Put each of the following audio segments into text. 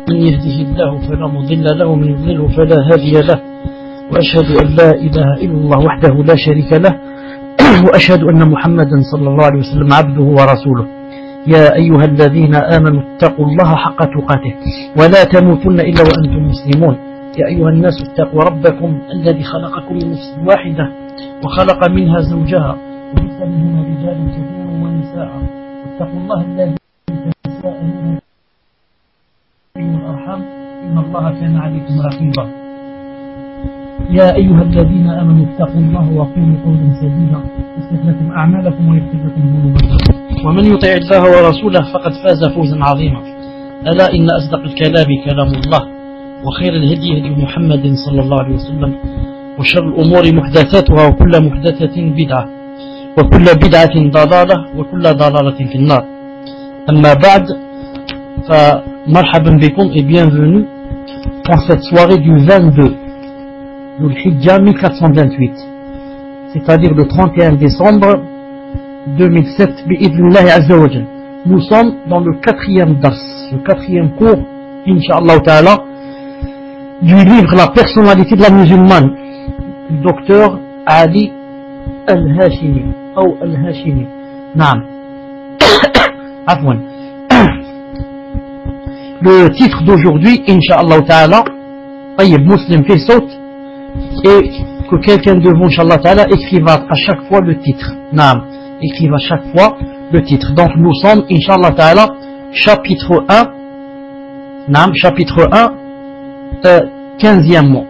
من يهده الله فلا مضل له ومن يضلله فلا هادي له وأشهد أن لا إله إلا الله وحده لا شريك له وأشهد أن محمدا صلى الله عليه وسلم عبده ورسوله. يا أيها الذين آمنوا اتقوا الله حق تقاته ولا تموتن إلا وأنتم مسلمون. يا أيها الناس اتقوا ربكم الذي خلقكم من نفس واحدة وخلق منها زوجها وبث منهما رجالا كثيرا ونساء واتقوا الله الذي تساءلون به والأرحام إن الله كان عليكم رقيبا. يا أيها الذين آمنوا اتقوا الله وقولوا قولا سديدا يصلح لكم أعمالكم ويغفر لكم ذنوبكم ومن يطع الله ورسوله فقد فاز فوزا عظيما. ألا إن أصدق الكلام كلام الله وخير الهدي هدي محمد صلى الله عليه وسلم وشر الأمور محدثاتها وكل محدثة بدعة وكل بدعة ضلالة وكل ضلالة في النار. أما بعد فمرحبا بكم et bienvenue dans cette soirée du 22 Dhul Hijjah 1428, c'est-à-dire le 31 décembre 2007 bi'idhnillahi azza wa jal. Nous sommes dans le quatrième dars, le quatrième cours, Inch'Allah Ta'ala, du livre La personnalité de la musulmane, du docteur Ali Al-Hashimi, ou Al-Hashimi. Naam. Afwan. Le titre d'aujourd'hui, Inch'Allah Ta'ala, Tayyib Muslim fi sawt, et que quelqu'un de vous, Inch'Allah Ta'ala, écriva à chaque fois le titre. Naam. Écrive à chaque fois le titre. Donc nous sommes, Inch'Allah Ta'ala, chapitre 1, Naam, chapitre 1, 15e mot.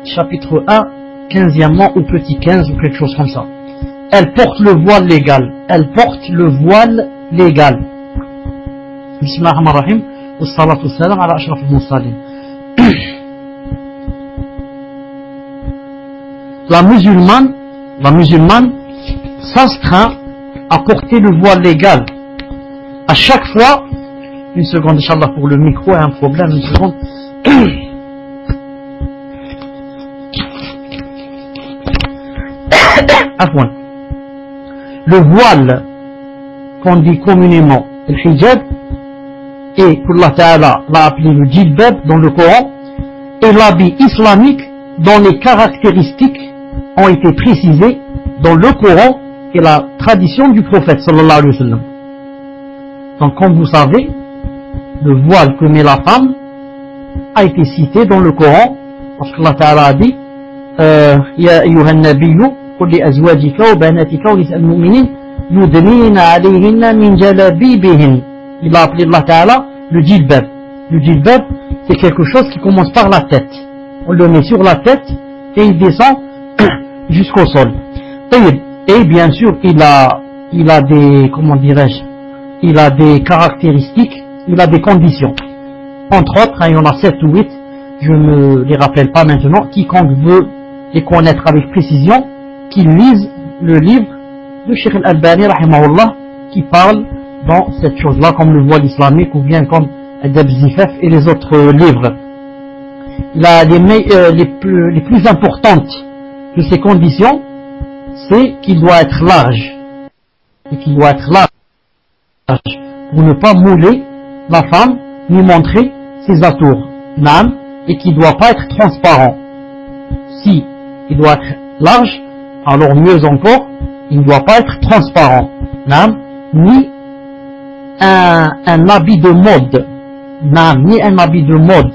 Chapitre 1, 15e mot, ou petit 15, ou quelque chose comme ça. Elle porte le voile légal. Elle porte le voile légal. Bismillahirrahmanirrahim. Wassalatu wassalam ala ashrafil mursalin. La musulmane s'astreint à porter le voile légal. À chaque fois, une seconde, Inch'Allah, pour le micro, il y a un problème, une seconde. Afwan. Le voile qu'on dit communément le hijab, et qu'Allah Ta'ala l'a appelé le djilbab dans le Coran, et l'habit islamique dont les caractéristiques ont été précisées dans le Coran et la tradition du prophète sallallahu alayhi wa sallam. Donc comme vous savez, le voile que met la femme a été cité dans le Coran parce que Allah Ta'ala a dit Ya ayyuhan nabiyyu qul li azwajika wa banatika wa nisa'il mu'minin yudnina alayhinna min jalabibihin. Il a appelé Allah Ta'ala le djilbab. Le djilbab, c'est quelque chose qui commence par la tête. On le met sur la tête et il descend jusqu'au sol. Et bien sûr, il a des, comment dirais-je, il a des caractéristiques, il a des conditions. Entre autres, il y en a 7 ou 8, je ne les rappelle pas maintenant. Quiconque veut les connaître avec précision, qu'il lise le livre de Cheikh Al-Albani, rahimahullah, qui parle dans cette chose-là, comme le voile islamique ou bien comme Adab Zifaf et les autres livres. Les plus importantes de ces conditions, c'est qu'il doit être large. Et qu'il doit être large pour ne pas mouler la femme ni montrer ses atours. Naam, et qu'il ne doit pas être transparent. Si il doit être large, alors mieux encore, il ne doit pas être transparent. Naam, ni un habit de mode. Naam, ni un habit de mode,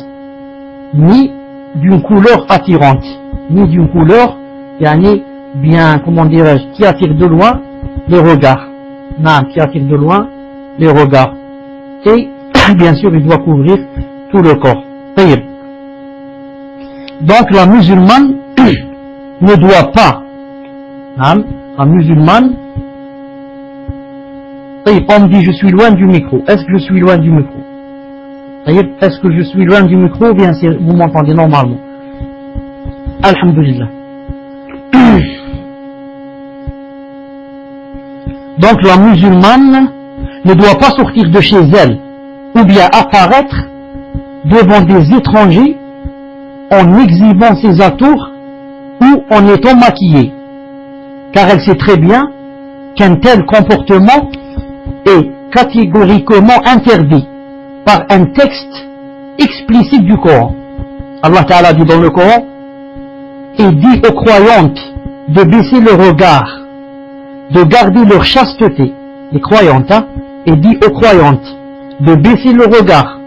ni d'une couleur attirante, ni d'une couleur bien, comment dirais-je, qui attire de loin les regards. Non, qui attire de loin les regards. Et bien sûr, il doit couvrir tout le corps. Donc la musulmane ne doit pas, la musulmane, on me dit je suis loin du micro. Est-ce que je suis loin du micro? Est-ce que je suis loin du micro ou bien vous m'entendez normalement? Alhamdulillah. Donc la musulmane ne doit pas sortir de chez elle ou bien apparaître devant des étrangers en exhibant ses atours ou en étant maquillée, car elle sait très bien qu'un tel comportement est catégoriquement interdit par un texte explicite du Coran. Allah Ta'ala dit dans le Coran, et dit aux croyantes de baisser le regard, de garder leur chasteté, les croyantes, hein, et dit aux croyantes de baisser le regard,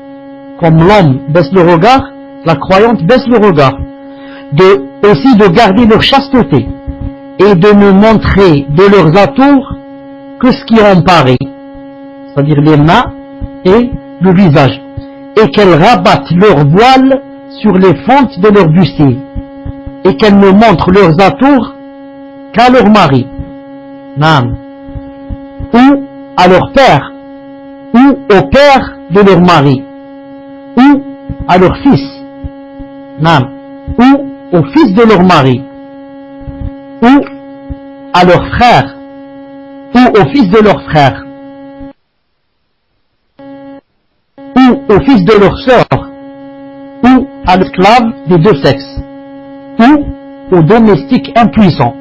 comme l'homme baisse le regard, la croyante baisse le regard, aussi de garder leur chasteté, et de ne montrer de leurs atours que ce qui en paraît, c'est-à-dire les mains et le visage, et qu'elles rabattent leur voile sur les fentes de leur bustier, et qu'elles ne montrent leurs atours qu'à leur mari, ou à leur père, ou au père de leur mari, ou à leur fils, ou au fils de leur mari, ou à leur frère, ou au fils de leur frère, ou au fils de leur sœur, ou à l'esclave des deux sexes, ou au domestique impuissant,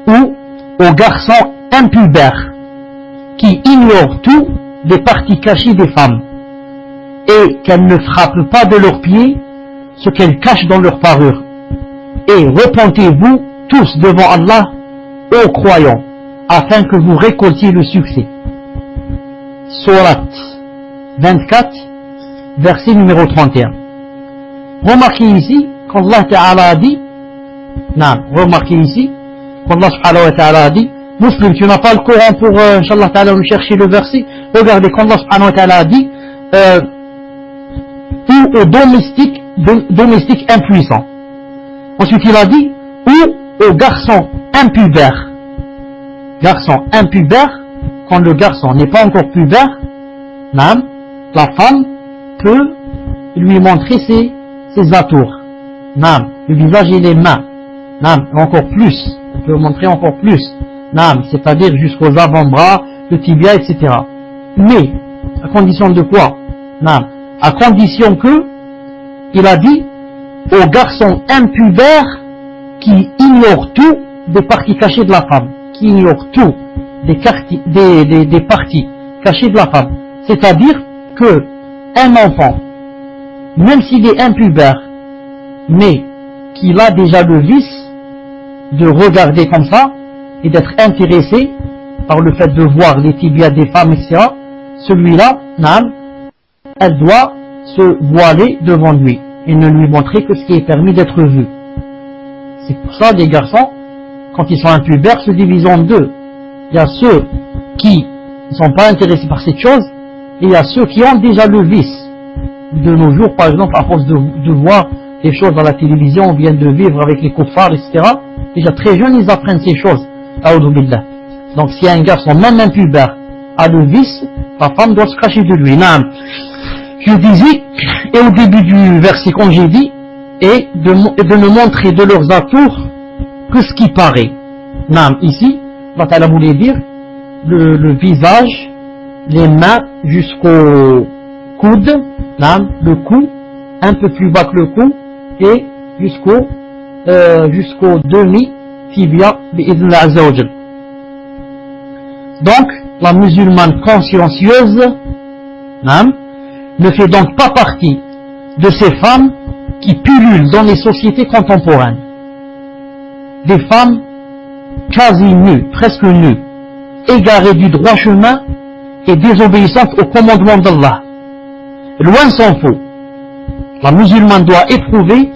ou aux garçons impubères, qui ignorent tout des parties cachées des femmes, et qu'elles ne frappent pas de leurs pieds ce qu'elles cachent dans leur parure. Et repentez-vous tous devant Allah, ô croyants, afin que vous récoltiez le succès. Sourate 24, verset numéro 31. Remarquez ici qu'Allah Ta'ala a dit, remarquez ici qu'Allah Subhanahu wa Ta'ala a dit, Muslim, tu n'as pas le Coran pour, Inch'Allah Ta'ala, nous chercher le verset. Regardez qu'Allah Subhanahu wa Ta'ala a dit, ou aux domestiques impuissants. Ensuite il a dit, ou aux garçons impubères. Garçon impubère, quand le garçon n'est pas encore pubère, la femme peut lui montrer ses atours, le visage et les mains, encore plus, on peut montrer encore plus, c'est-à-dire jusqu'aux avant-bras, le tibia, etc. Mais, à condition de quoi? À condition que, il a dit, aux garçons impubères qui ignorent tout des parties cachées de la femme, qui ignorent tout des parties cachées de la femme. C'est-à-dire que un enfant, même s'il est impubère, mais qu'il a déjà le vice de regarder comme ça et d'être intéressé par le fait de voir les tibias des femmes, etc., celui-là, elle doit se voiler devant lui et ne lui montrer que ce qui est permis d'être vu. C'est pour ça les garçons, quand ils sont impubères, se divisent en deux. Il y a ceux qui ne sont pas intéressés par cette chose, et il y a ceux qui ont déjà le vice. De nos jours, par exemple, à force de voir des choses dans la télévision, on vient de vivre avec les kuffars, etc. Déjà très jeunes, ils apprennent ces choses. Donc si un garçon, même impubère, a le vice, la femme doit se cacher de lui. Je disais, et au début du verset, comme j'ai dit, et de ne montrer de leurs atours que ce qui paraît. Ici, Allah Ta'ala voulait dire le visage, les mains jusqu'au coude, le cou, un peu plus bas que le cou, et jusqu'au demi-tibia, bi'idhnillah azza wa jal. Donc, la musulmane consciencieuse, ne fait donc pas partie de ces femmes qui pullulent dans les sociétés contemporaines. Des femmes quasi nues, presque nues, égarées du droit chemin et désobéissantes au commandement d'Allah. Loin s'en faut. La musulmane doit éprouver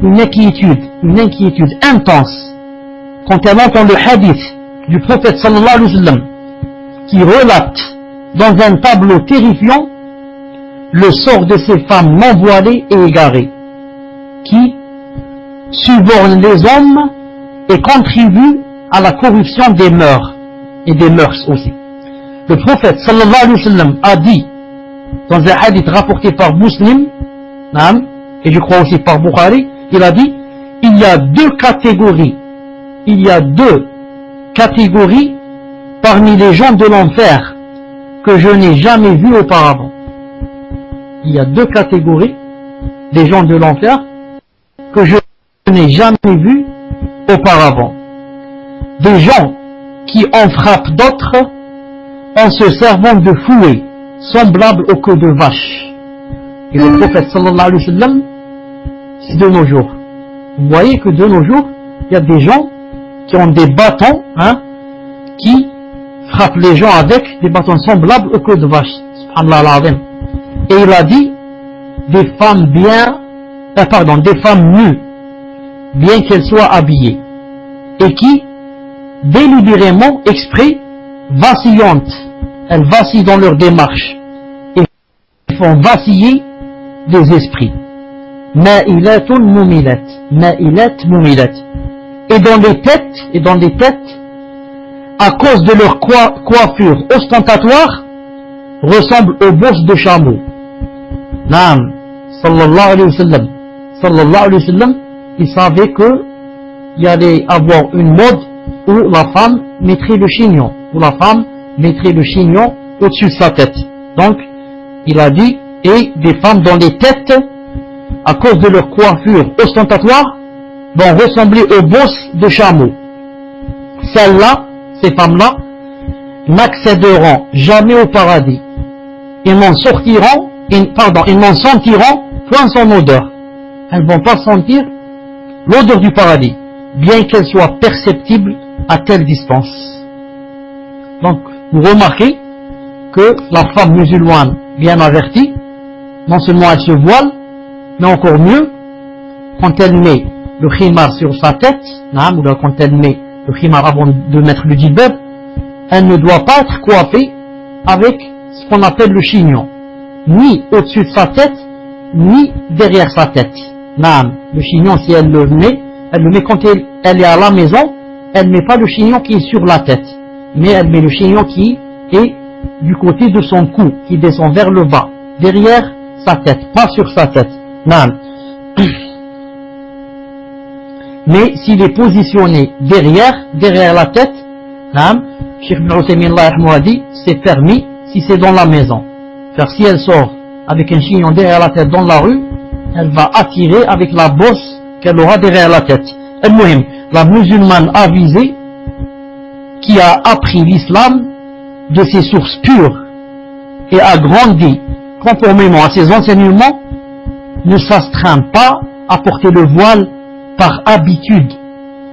une inquiétude intense quand elle entend le hadith du prophète sallallahu alayhi wa sallam qui relate dans un tableau terrifiant le sort de ces femmes non voilées et égarées qui subornent les hommes et contribuent à la corruption des mœurs et des mœurs aussi. Le prophète sallallahu alayhi wa sallam a dit dans un hadith rapporté par Muslim, et je crois aussi par Bukhari, il a dit, il y a deux catégories parmi les gens de l'enfer que je n'ai jamais vues auparavant. Il y a deux catégories des gens de l'enfer que je n'ai jamais vues auparavant. Des gens qui en frappent d'autres en se servant de fouets semblables aux queues de vache, et le prophète sallallahu alayhi wa sallam, c'est de nos jours. Vous voyez que de nos jours, il y a des gens qui ont des bâtons, hein, qui frappent les gens avec des bâtons semblables aux queues de vache. Subhanallah al-azim. Et il a dit, des femmes des femmes nues, bien qu'elles soient habillées, et qui, délibérément, exprès, vacillantes, elles vacillent dans leur démarche, et font vaciller des esprits. Ma'ilatun mumilat, ma'ilat mumilat. Et dans les têtes, à cause de leur coiffure ostentatoire, ressemblent aux bosses de chameau. Naam, sallallahu alayhi wa sallam. Sallallahu alayhi wa sallam, il savait que il y allait avoir une mode où la femme mettrait le chignon, au-dessus de sa tête. Donc, il a dit, et des femmes dont les têtes, à cause de leur coiffure ostentatoire, vont ressembler aux bosses de chameau. Celles-là, ces femmes-là, n'accéderont jamais au paradis. Ils n'en sentiront point son odeur. Elles ne vont pas sentir l'odeur du paradis, bien qu'elle soit perceptible à telle distance. Donc, vous remarquez que la femme musulmane bien avertie, non seulement elle se voile, mais encore mieux, quand elle met le khimar sur sa tête, ou quand elle met le khimar avant de mettre le djilbab, elle ne doit pas être coiffée avec ce qu'on appelle le chignon, ni au-dessus de sa tête, ni derrière sa tête. Le chignon, si elle le met quand elle est à la maison, elle ne met pas le chignon qui est sur la tête, mais elle met le chignon qui est du côté de son cou, qui descend vers le bas, derrière sa tête, pas sur sa tête. Mais s'il est positionné derrière la tête, Cheikh Ibn Uthaymin a dit, c'est permis si c'est dans la maison. Car si elle sort avec un chignon derrière la tête dans la rue, elle va attirer avec la bosse qu'elle aura derrière la tête. El-Muhim, la musulmane avisée qui a appris l'islam de ses sources pures et a grandi conformément à ses enseignements, ne s'astreint pas à porter le voile par habitude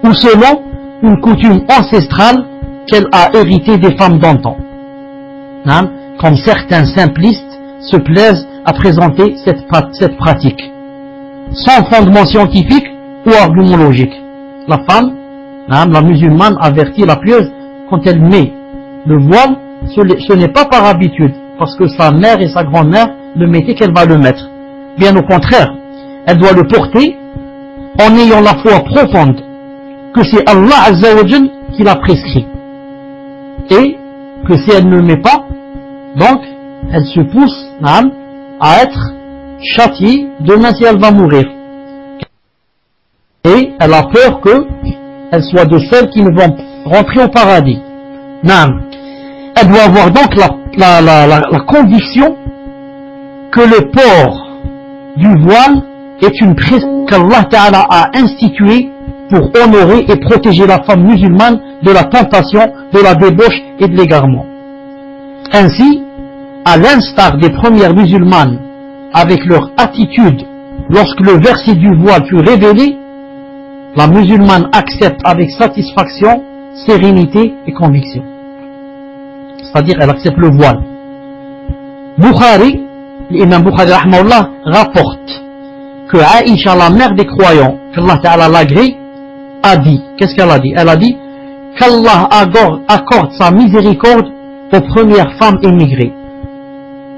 ou selon une coutume ancestrale qu'elle a héritée des femmes d'antan. Comme certains simplistes se plaisent à présenter cette pratique, sans fondement scientifique ou argument logique. La femme, la musulmane avertit la pieuse, quand elle met le voile, ce n'est pas par habitude, parce que sa mère et sa grand-mère le mettaient qu'elle va le mettre. Bien au contraire, elle doit le porter en ayant la foi profonde que c'est Allah Azza wa Jal qui l'a prescrit. Et que si elle ne le met pas, donc elle se pousse à être châtiée demain si elle va mourir. Et elle a peur qu'elle soit de celles qui ne vont rentrer au paradis. Elle doit avoir donc la conviction que le port du voile est une prescription qu'Allah Ta'ala a instituée pour honorer et protéger la femme musulmane de la tentation, de la débauche et de l'égarement. Ainsi, à l'instar des premières musulmanes, avec leur attitude lorsque le verset du voile fut révélé, la musulmane accepte avec satisfaction, sérénité et conviction. C'est-à-dire, elle accepte le voile. L'imam Bukhari rahmahullah rapporte que Aïcha, la mère des croyants, qu'Allah Ta'ala l'agrée, a dit, qu'est-ce qu'elle a dit? Elle a dit qu'Allah accorde sa miséricorde aux premières femmes émigrées.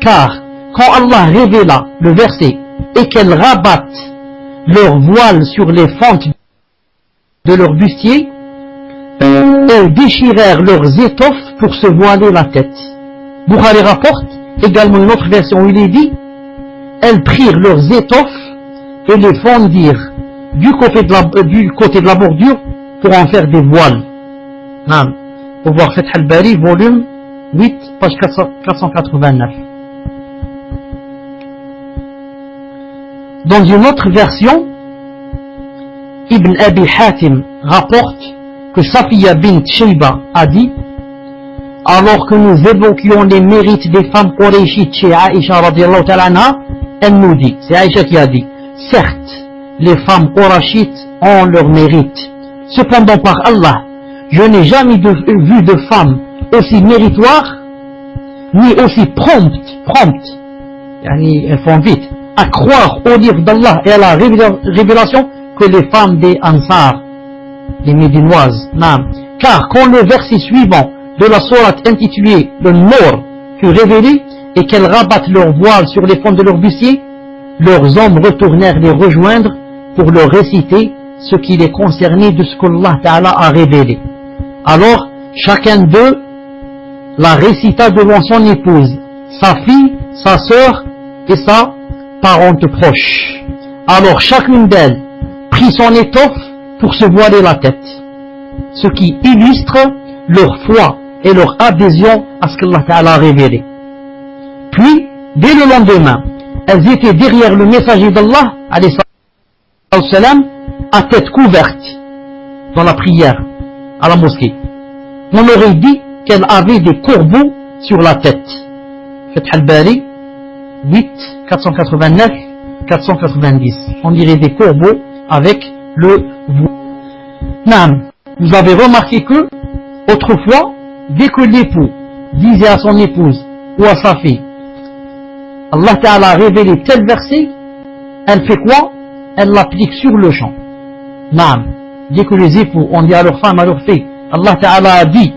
Car quand Allah révéla le verset et qu'elles rabattent leur voile sur les fentes de leur bustier, elles déchirèrent leurs étoffes pour se voiler la tête. Bukhari rapporte également une autre version où il est dit, elles prirent leurs étoffes et les fondirent du côté de la bordure pour en faire des voiles. Pour voir Fath al-Bari, volume 8, page 489. Dans une autre version, Ibn Abi Hatim rapporte que Safiya bint Shayba a dit, alors que nous évoquions les mérites des femmes Qurayshites chez Aïcha radiallahu ta'ala anha, elle nous dit, c'est Aïcha qui a dit, certes, les femmes qurachites ont leur mérite. Cependant, par Allah, je n'ai jamais vu de femme aussi méritoire, ni aussi prompte, elles font vite, à croire au livre d'Allah et à la révélation que les femmes des Ansar, les Médinoises. Car quand le verset suivant de la sourate intitulée le Nour fut révélé et qu'elles rabattent leur voile sur les fonds de leurs bustiers, leurs hommes retournèrent les rejoindre pour leur réciter ce qui les concernait de ce qu'Allah Ta'ala a révélé. Alors, chacun d'eux la récita devant son épouse, sa fille, sa sœur et sa parente proche. Alors chacune d'elles prit son étoffe pour se voiler la tête, ce qui illustre leur foi et leur adhésion à ce qu'Allah Ta'ala a révélé. Puis, dès le lendemain, elles étaient derrière le messager d'Allah, à tête couverte, dans la prière, à la mosquée. On aurait dit qu'elle avait des corbeaux sur la tête. Fath al-Bari, 8, 489, 490. On dirait des corbeaux avec le voile. Vous avez remarqué que, autrefois, dès que l'époux disait à son épouse ou à sa fille, Allah Ta'ala a révélé tel verset, elle fait quoi? Elle l'applique sur le champ. Dès que les époux ont dit à leur femme, à leur fille, Allah Ta'ala a dit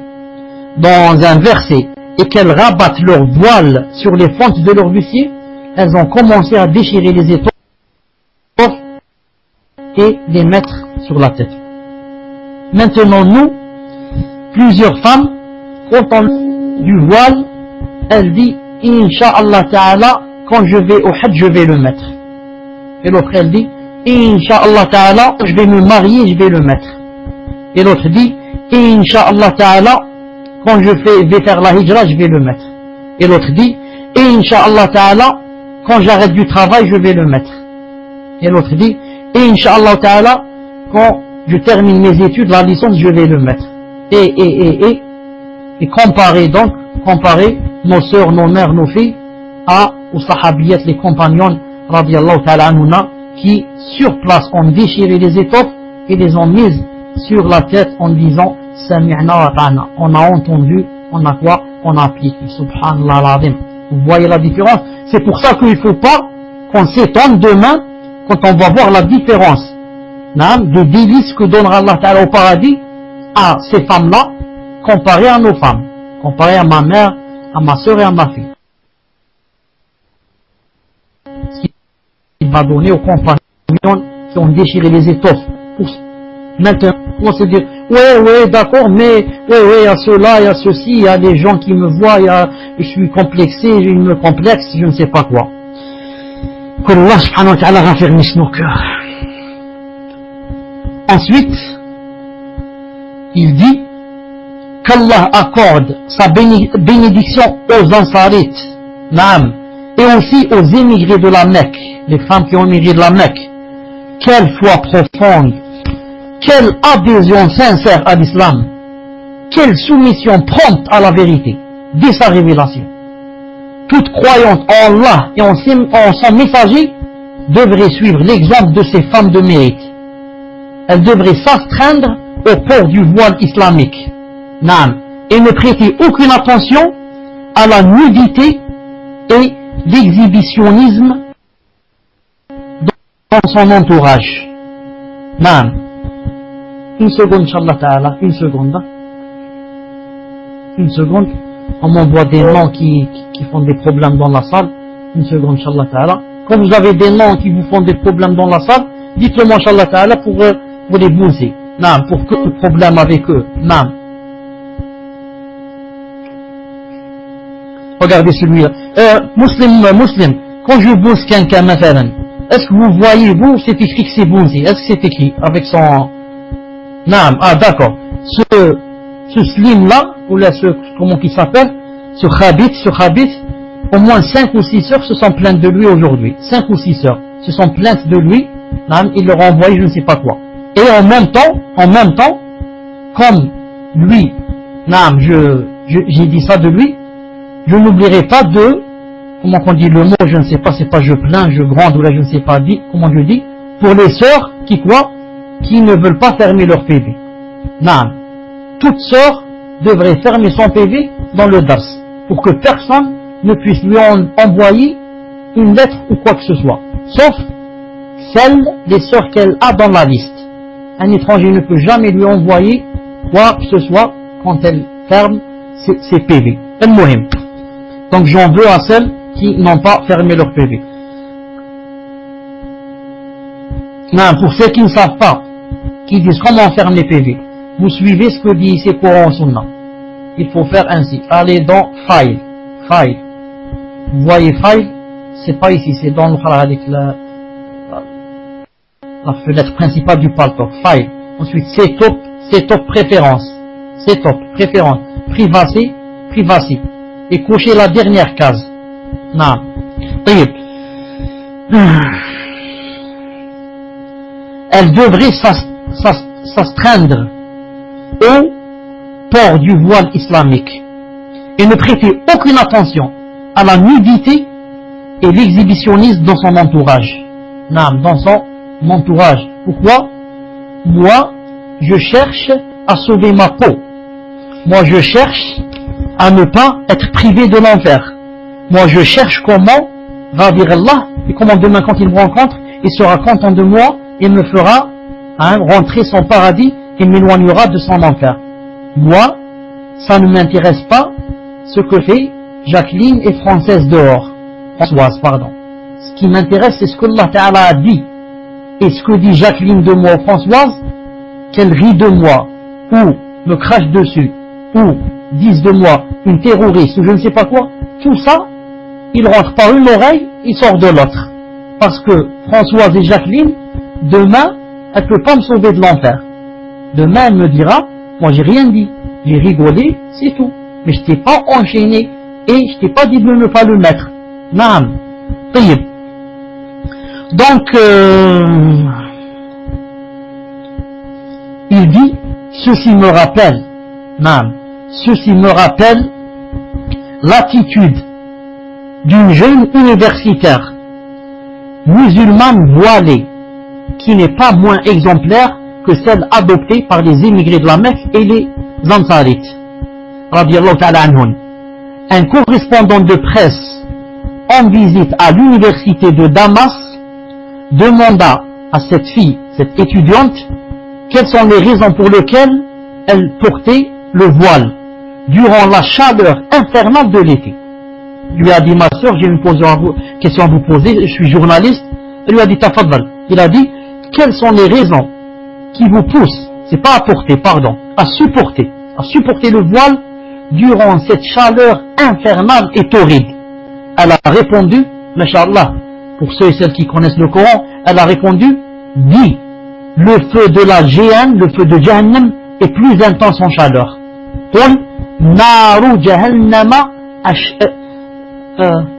dans un verset et qu'elles rabattent leur voile sur les fentes de leur bustier, elles ont commencé à déchirer les étoffes et les mettre sur la tête. Maintenant nous, plusieurs femmes, quand on du voile, elles disent Inch'Allah Ta'ala, quand je vais au Hajj, je vais le mettre. Et l'autre elle dit Inch'Allah Ta'ala, je vais me marier, je vais le mettre. Et l'autre dit Inch'Allah Ta'ala, quand je vais faire la hijra, je vais le mettre. Et l'autre dit Inch'Allah Ta'ala, quand j'arrête du travail, je vais le mettre. Et l'autre dit Inch'Allah Ta'ala, quand je termine mes études, la licence, je vais le mettre. Et comparer nos sœurs, nos mères, nos filles aux sahabiyat, les compagnons radiallahu ta'ala anhuna, qui sur place ont déchiré les étoffes et les ont mises sur la tête en disant Sami'na wa ta'ana. On a entendu, on a quoi? On a appliqué. Subhanallah al-azim. Vous voyez la différence? C'est pour ça qu'il ne faut pas qu'on s'étonne demain quand on va voir la différence de délices que donnera Allah Ta'ala au paradis à ces femmes-là comparées à nos femmes, comparées à ma mère, à ma soeur et à ma fille. Ce qu'il va donner aux compagnons qui ont déchiré les étoffes. Maintenant, on se dit, ouais, d'accord, mais, il y a cela, il y a ceci, il y a des gens qui me voient, je suis complexé, il me complexe, je ne sais pas quoi. Que Allah subhanahu wa ta'ala raffermisse nos cœurs. Ensuite, il dit qu'Allah accorde sa bénédiction aux Ansarites, et aussi aux émigrés de la Mecque, les femmes qui ont émigré de la Mecque. Quelle foi profonde, quelle adhésion sincère à l'islam, quelle soumission prompte à la vérité dès sa révélation. Toute croyante en Allah et en son messager devrait suivre l'exemple de ces femmes de mérite. Elles devraient s'astreindre au port du voile islamique, et ne prêter aucune attention à la nudité et l'exhibitionnisme dans son entourage. Une seconde, Inch'Allah Ta'ala, une seconde. On m'envoie des noms qui font des problèmes dans la salle. Une seconde, Inch'Allah Ta'ala. Quand vous avez des noms qui vous font des problèmes dans la salle, dites-le-moi, Inch'Allah Ta'ala, pour les bouger. Pour que le problème avec eux. Regardez celui-là. Muslim, quand je bouse quelqu'un, est-ce que vous voyez, vous, c'est écrit que c'est bousé? Est-ce que c'est écrit avec son... d'accord. Ce slim-là, ou là, comment il s'appelle, ce khabith, au moins 5 ou 6 sœurs se sont plaintes de lui aujourd'hui. 5 ou 6 sœurs se sont plaintes de lui, il leur a envoyé je ne sais pas quoi. Et en même temps, comme lui, j'ai dit ça de lui, je n'oublierai pas de comment on dit le mot, je ne sais pas, c'est pas je plains, je gronde, ou là je ne sais pas dit, comment je dis, pour les sœurs qui quoi, qui ne veulent pas fermer leur PV. Non, toute sœur devrait fermer son PV dans le dars, pour que personne ne puisse lui envoyer une lettre ou quoi que ce soit, sauf les sœurs qu'elle a dans la liste. Un étranger ne peut jamais lui envoyer quoi que ce soit quand elle ferme ses PV. Donc j'en veux à celles qui n'ont pas fermé leur PV. Non, pour ceux qui ne savent pas, qui disent comment on ferme les PV, vous suivez ce que dit ici Coran Sunna. Il faut faire ainsi. Allez dans File. File. Vous voyez File, c'est pas ici, c'est dans la fenêtre principale du Paltalk. File. Ensuite, Setup préférence. Setup préférence. Privacy. Privacy. Et cochez la dernière case. Non. Elle devrait s'astreindre au port du voile islamique et ne prêter aucune attention à la nudité et l'exhibitionnisme dans son entourage. Non, dans son entourage. Pourquoi? Moi, je cherche à sauver ma peau. Moi, je cherche à ne pas être privé de l'enfer. Moi, je cherche comment ravir Allah, et comment demain, quand il me rencontre, il sera content de moi et me fera rentrer son paradis et m'éloignera de son enfer. Moi, ça ne m'intéresse pas ce que fait Jacqueline et Françoise, pardon. Ce qui m'intéresse, c'est ce que Allah Ta'ala a dit. Et ce que dit Jacqueline de moi, Françoise, qu'elle rit de moi, ou me crache dessus, ou disent de moi une terroriste, ou je ne sais pas quoi, tout ça, il rentre par une oreille, il sort de l'autre. Parce que Françoise et Jacqueline, demain, elle ne peut pas me sauver de l'enfer. Demain, elle me dira, moi j'ai rien dit, j'ai rigolé, c'est tout. Mais je t'ai pas enchaîné, et je t'ai pas dit de ne pas le mettre. Naam. Tayyib. Donc, il dit, ceci me rappelle, naam, ceci me rappelle l'attitude d'une jeune universitaire musulmane voilée, qui n'est pas moins exemplaire que celle adoptée par les émigrés de la Mecque et les Ansarites. Radiallahu ta'ala anhun. Un correspondant de presse en visite à l'université de Damas demanda à cette fille, cette étudiante, quelles sont les raisons pour lesquelles elle portait le voile durant la chaleur infernale de l'été. Il lui a dit, ma soeur, j'ai une question à vous poser, je suis journaliste. Il lui a dit, tafaddal. Il a dit, quelles sont les raisons qui vous poussent, c'est pas à porter, pardon, à supporter le voile durant cette chaleur infernale et torride. Elle a répondu, Masha'Allah, pour ceux et celles qui connaissent le Coran, elle a répondu, dis, le feu de la Géhenne, le feu de Jahannam est plus intense en chaleur. Qul naru jahannama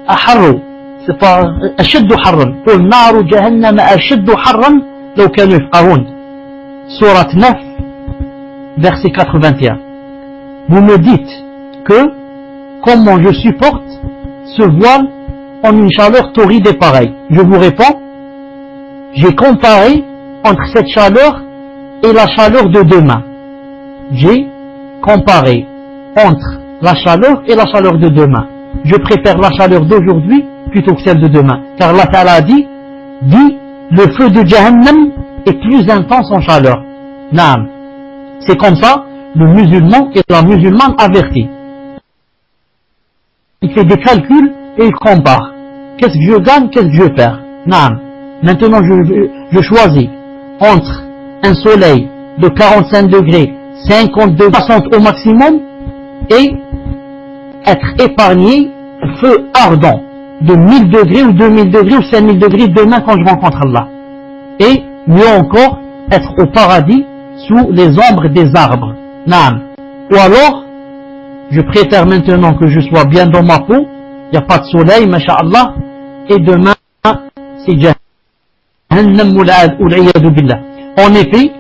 aharru, c'est pas ashaddu harran. Qul naru jahannama ashaddu harran law kanu yafqahun. Sourate 9, verset 81. Vous me dites que comment je supporte ce voile en une chaleur torride et pareille. Je vous réponds, j'ai comparé entre cette chaleur et la chaleur de demain. J'ai comparé entre la chaleur et la chaleur de demain. Je préfère la chaleur d'aujourd'hui plutôt que celle de demain. Car Allah Ta'ala a dit, le feu de Jahannam est plus intense en chaleur. Naam. C'est comme ça, le musulman et la musulmane avertit. Il fait des calculs et il compare. Qu'est-ce que je gagne, qu'est-ce que je perds? Naam. Maintenant, je choisis entre un soleil de 45 degrés, 50 degrés, 60 au maximum, et être épargné feu ardent de 1000 degrés ou 2000 degrés ou 5000 degrés demain quand je rencontre Allah. Et mieux encore, être au paradis sous les ombres des arbres. Naam. Ou alors, je préfère maintenant que je sois bien dans ma peau, il n'y a pas de soleil, masha'Allah, et demain, c'est Jahannam ou l'iyadu billah. En effet,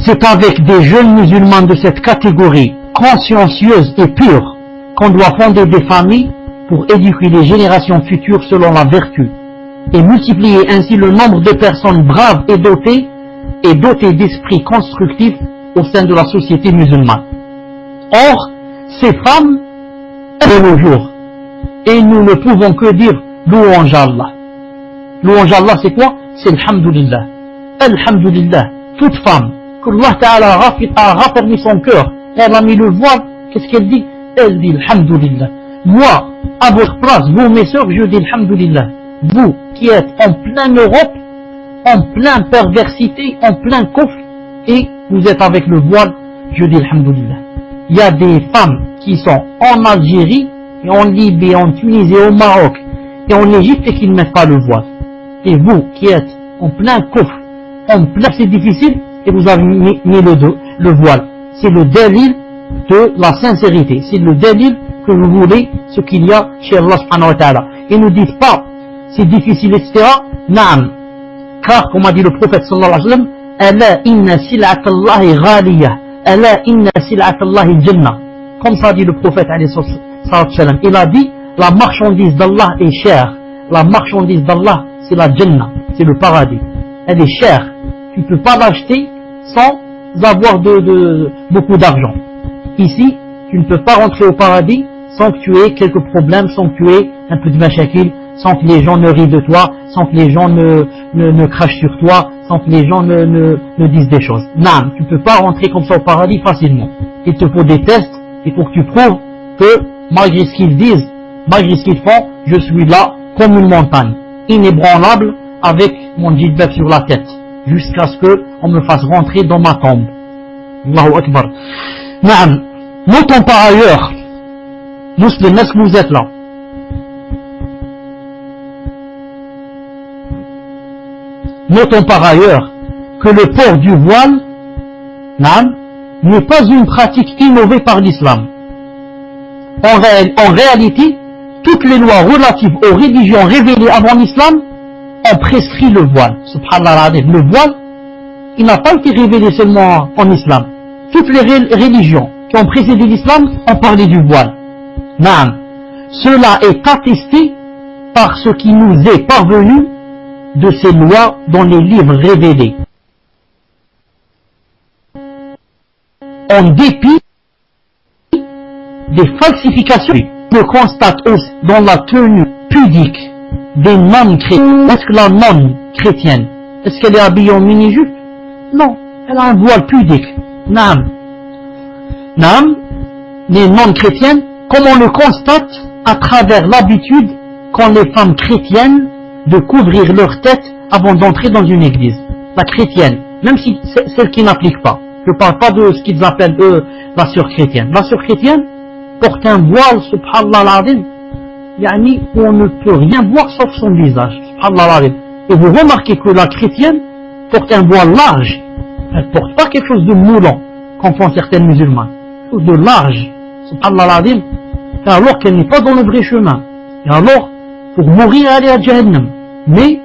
c'est avec des jeunes musulmans de cette catégorie, consciencieuses et pures, qu'on doit fonder des familles pour éduquer les générations futures selon la vertu et multiplier ainsi le nombre de personnes braves et dotées d'esprit constructif au sein de la société musulmane. Or, ces femmes de nos jours, et nous ne pouvons que dire louange à Allah. Louange à Allah, c'est quoi? C'est Alhamdulillah. Alhamdulillah. Toute femme que Allah Ta'ala a raffermi son cœur, elle a mis le voile, qu'est-ce qu'elle dit? Elle dit Alhamdulillah. Moi, à votre place, vous mes sœurs, je dis Alhamdulillah. Vous qui êtes en pleine Europe, en pleine perversité, en plein coffre, et vous êtes avec le voile, je dis Alhamdulillah. Il y a des femmes qui sont en Algérie, et en Libye, en Tunisie, au Maroc, et en Égypte, et qui ne mettent pas le voile. Et vous qui êtes en plein coffre, en plein, c'est difficile, et vous avez mis le voile. C'est le délil de la sincérité. C'est le délil que vous voulez, ce qu'il y a chez Allah subhanahu wa ta'ala. Et ne dites pas, c'est difficile, etc. Naam. Car, comme a dit le prophète sallallahu alayhi wa sallam, Ala inna sil'atallahi ghaliyah. Ala inna sil'atallahi jannah. Comme ça dit le prophète alayhi wa sallam. Il a dit, la marchandise d'Allah est chère. La marchandise d'Allah, c'est la Jannah. C'est le paradis. Elle est chère. Tu ne peux pas l'acheter sans avoir beaucoup d'argent. Ici, tu ne peux pas rentrer au paradis sans que tu aies quelques problèmes, sans que tu aies un peu de machakil, sans que les gens ne rient de toi, sans que les gens ne crachent sur toi, sans que les gens ne disent des choses. Non, tu ne peux pas rentrer comme ça au paradis facilement. Il te faut des tests, il faut que tu prouves que malgré ce qu'ils disent, malgré ce qu'ils font, je suis là comme une montagne, inébranlable, avec mon djilbab sur la tête, jusqu'à ce qu'on me fasse rentrer dans ma tombe. Allahu Akbar. Naam. Notons par ailleurs, Muslim, est-ce que vous êtes là? Notons par ailleurs que le port du voile, naam, n'est pas une pratique innovée par l'islam. En réalité, toutes les lois relatives aux religions révélées avant l'islam ont prescrit le voile. Subhanallah, le voile, il n'a pas été révélé seulement en islam. Toutes les religions qui ont précédé l'islam ont parlé du voile. Naam. Cela est attesté par ce qui nous est parvenu de ces lois dans les livres révélés. En dépit des falsifications, je constate aussi dans la tenue pudique des nonnes chrétiennes. Est-ce que la nonne chrétienne, est-ce qu'elle est habillée en mini-jupe? Non, elle a un voile pudique. Naam. Naam, les nonnes chrétiennes, comme on le constate à travers l'habitude qu'ont les femmes chrétiennes de couvrir leur tête avant d'entrer dans une église. La chrétienne, même si c'est celle qui n'applique pas. Je ne parle pas de ce qu'ils appellent eux la sœur chrétienne. La sœur chrétienne porte un voile, subhanallah al-azim, yani, où on ne peut rien voir sauf son visage. Subhanallah al-azim. Et vous remarquez que la chrétienne porte un voile large. Elle ne porte pas quelque chose de moulant, comme font certaines musulmanes. Quelque chose de large. Subhanallah al-azim. Alors qu'elle n'est pas dans le vrai chemin. Et alors, pour mourir, elle est à Jahannam. Mais,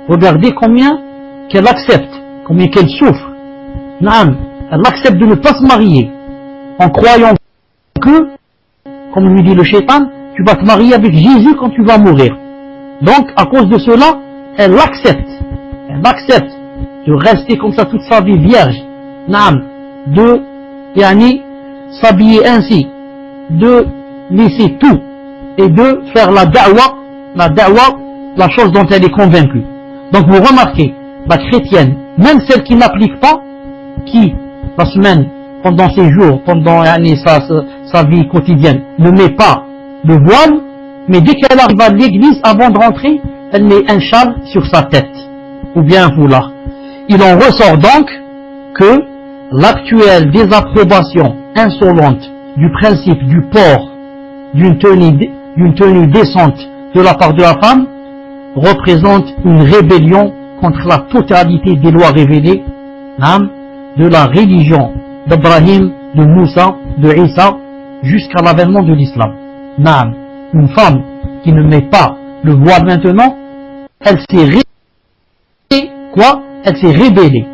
regardez combien qu'elle accepte, combien qu'elle souffre. Naam, elle accepte de ne pas se marier, en croyant que, comme lui dit le shaitan, tu vas te marier avec Jésus quand tu vas mourir. Donc, à cause de cela, elle accepte de rester comme ça toute sa vie vierge. Naam, de, s'habiller ainsi, de laisser tout, et de faire la da'wa, la chose dont elle est convaincue. Donc vous remarquez, la chrétienne, même celle qui n'applique pas, qui, la semaine, pendant ses jours, pendant sa vie quotidienne, ne met pas le voile, mais dès qu'elle arrive à l'église, avant de rentrer, elle met un châle sur sa tête, ou bien un foulard. Il en ressort donc que l'actuelle désapprobation insolente du principe du port d'une tenue décente de la part de la femme représente une rébellion contre la totalité des lois révélées, de la religion d'Abrahim, de Moussa, de Isa, jusqu'à l'avènement de l'islam. Une femme qui ne met pas le voile maintenant, elle s'est rébellée.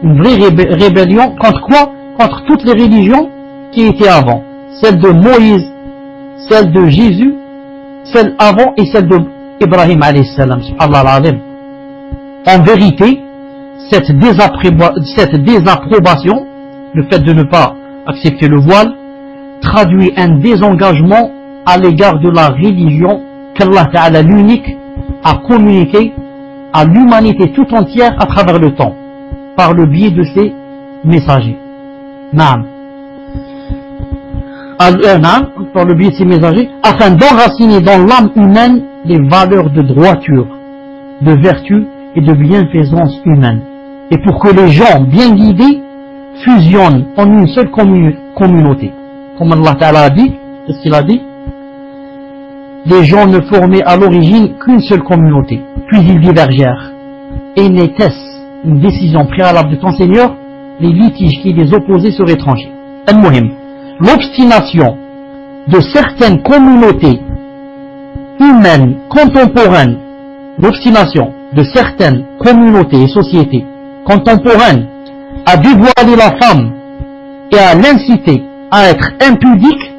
Une vraie rébellion contre quoi? Contre toutes les religions qui étaient avant. Celle de Moïse, celle de Jésus, celle avant et celle d'Ibrahim alayhi salam. Subhanallah al-azim. En vérité, cette désapprobation, le fait de ne pas accepter le voile, traduit un désengagement à l'égard de la religion qu'Allah Ta'ala l'unique a communiqué à l'humanité tout entière à travers le temps, par le biais de ses messagers. Naam. Par le biais de ses messagers, afin d'enraciner dans l'âme humaine les valeurs de droiture, de vertu et de bienfaisance humaine, et pour que les gens bien guidés fusionnent en une seule communauté. Comme Allah Ta'ala a dit, qu'est-ce qu'il a dit? Les gens ne formaient à l'origine qu'une seule communauté, puis ils divergèrent. Et n'était-ce une décision préalable de ton Seigneur, les litiges qui les opposaient seraient tranchés. Al-Muhim, l'obstination de certaines communautés humaines contemporaines, l'obstination de certaines communautés et sociétés contemporaines à dévoiler la femme et à l'inciter à être impudique,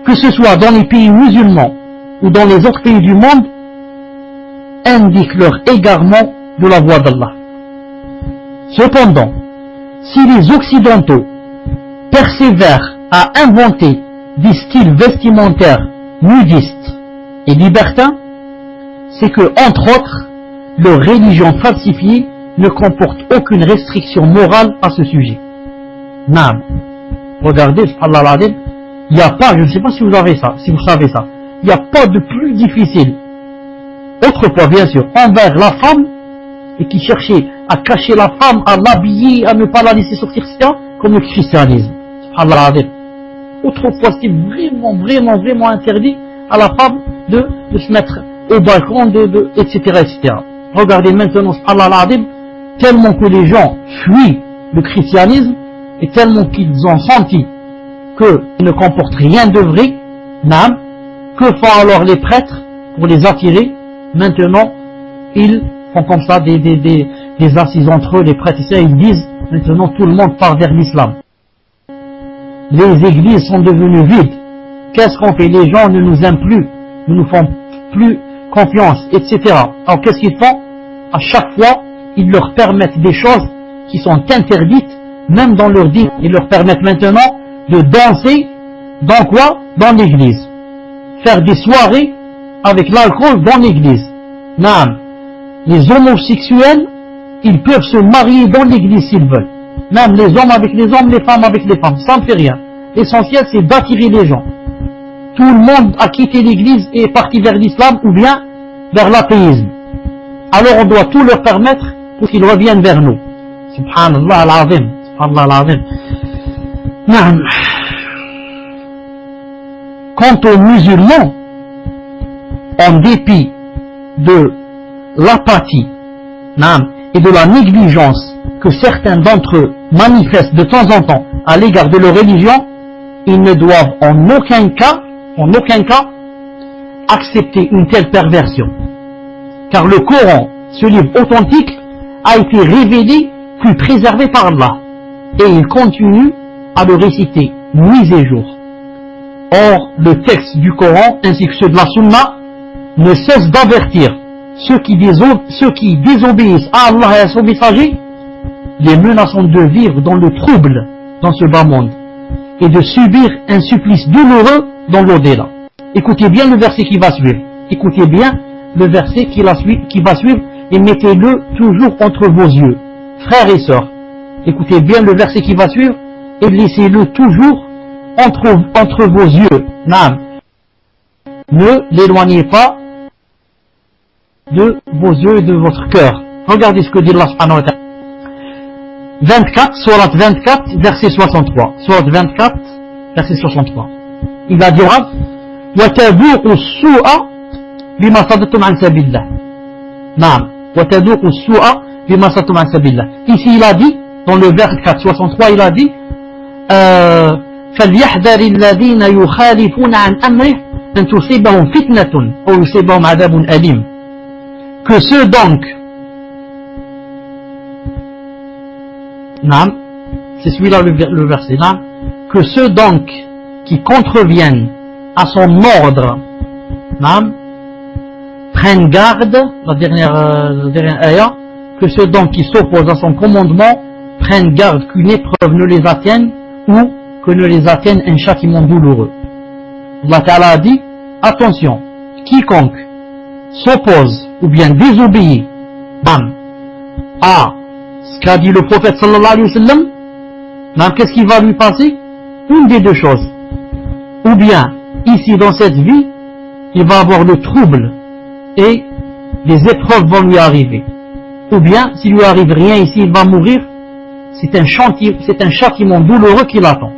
que ce soit dans les pays musulmans ou dans les autres pays du monde, indique leur égarement de la voie d'Allah. Cependant, si les Occidentaux persévèrent à inventer des styles vestimentaires nudistes et libertins, c'est que, entre autres, leur religion falsifiée ne comporte aucune restriction morale à ce sujet. Naam. Regardez, subhanallah al-azim, il n'y a pas, je ne sais pas si vous savez ça, il n'y a pas de plus difficile, autrefois bien sûr, envers la femme, et qui cherchait à cacher la femme, à l'habiller, à ne pas la laisser sortir, etc., comme le christianisme. Subhanallah al-azim. Autrefois, c'était vraiment interdit à la femme de se mettre au balcon, etc., etc. Regardez maintenant, subhanallah al-azim, tellement que les gens fuient le christianisme, et tellement qu'ils ont senti qu'il ne comporte rien de vrai, que font alors les prêtres pour les attirer? Maintenant, ils font comme ça des assises entre eux, les prêtres, ils disent, maintenant tout le monde part vers l'islam. Les églises sont devenues vides. Qu'est-ce qu'on fait? Les gens ne nous aiment plus, ne nous font plus confiance, etc. Alors qu'est-ce qu'ils font? À chaque fois, ils leur permettent des choses qui sont interdites, même dans leur dîme. Ils leur permettent maintenant de danser, dans quoi? Dans l'église. Faire des soirées avec l'alcool dans l'église. Naam. Les homosexuels, ils peuvent se marier dans l'église s'ils veulent. Même les hommes avec les hommes, les femmes avec les femmes. Ça ne fait rien. L'essentiel, c'est d'attirer les gens. Tout le monde a quitté l'église et est parti vers l'islam ou bien vers l'athéisme. Alors on doit tout leur permettre pour qu'ils reviennent vers nous. Subhanallah al-azim. Subhanallah al-azim. Naam. Quant aux musulmans, en dépit de l'apathie et de la négligence que certains d'entre eux manifestent de temps en temps à l'égard de leur religion, ils ne doivent en aucun cas accepter une telle perversion. Car le Coran, ce livre authentique, a été révélé puis préservé par Allah, et il continue à le réciter nuit et jour. Or, le texte du Coran ainsi que ceux de la Sunna ne cessent d'avertir ceux qui désobéissent à Allah et à son messager, les menaçant de vivre dans le trouble dans ce bas monde et de subir un supplice douloureux dans l'au-delà. Écoutez bien le verset qui va suivre. Écoutez bien le verset qui va suivre et mettez-le toujours entre vos yeux. Frères et sœurs, écoutez bien le verset qui va suivre et laissez-le toujours entre vos yeux. Naam. Ne l'éloignez pas de vos yeux et de votre cœur. Regardez ce que dit Allah subhanahu wa ta'ala. 24, sourate 24, verset 63. Sourate 24, verset 63. Il va dire وَتَذُوقُوا السُّوءَ بِمَا صَدَّتُمْ عَنْ سَبِيلِ اللَّهِ. Naam. وَتَذُوقُوا السُّوءَ بِمَا صَدَّتُمْ عَنْ سَبِيلِ اللَّهِ. Ici il a dit, dans le verset 63, il a dit فَلْيَحْذَرِ الَّذِينَ يُخَالِفُونَ عَنْ أَمْرِهِ أَنْ تُصِيبَهُمْ فِتْنَةٌ أَوْ يُصِيبَهُمْ عَذَابٌ أَلِيمٌ. Que ceux donc, c'est celui-là le verset, que ceux donc qui contreviennent à son ordre prennent garde, la dernière ayah, que ceux donc qui s'opposent à son commandement prennent garde qu'une épreuve ne les atteigne ou que ne les atteigne un châtiment douloureux. Allah Ta'ala a dit, attention, quiconque s'oppose ou bien désobéit à ce qu'a dit le prophète sallallahu alayhi wa sallam, qu'est-ce qui va lui passer? Une des deux choses. Ou bien, ici dans cette vie, il va avoir le trouble et des épreuves vont lui arriver. Ou bien, s'il lui arrive rien ici, il va mourir. C'est un châtiment douloureux qui l'attend.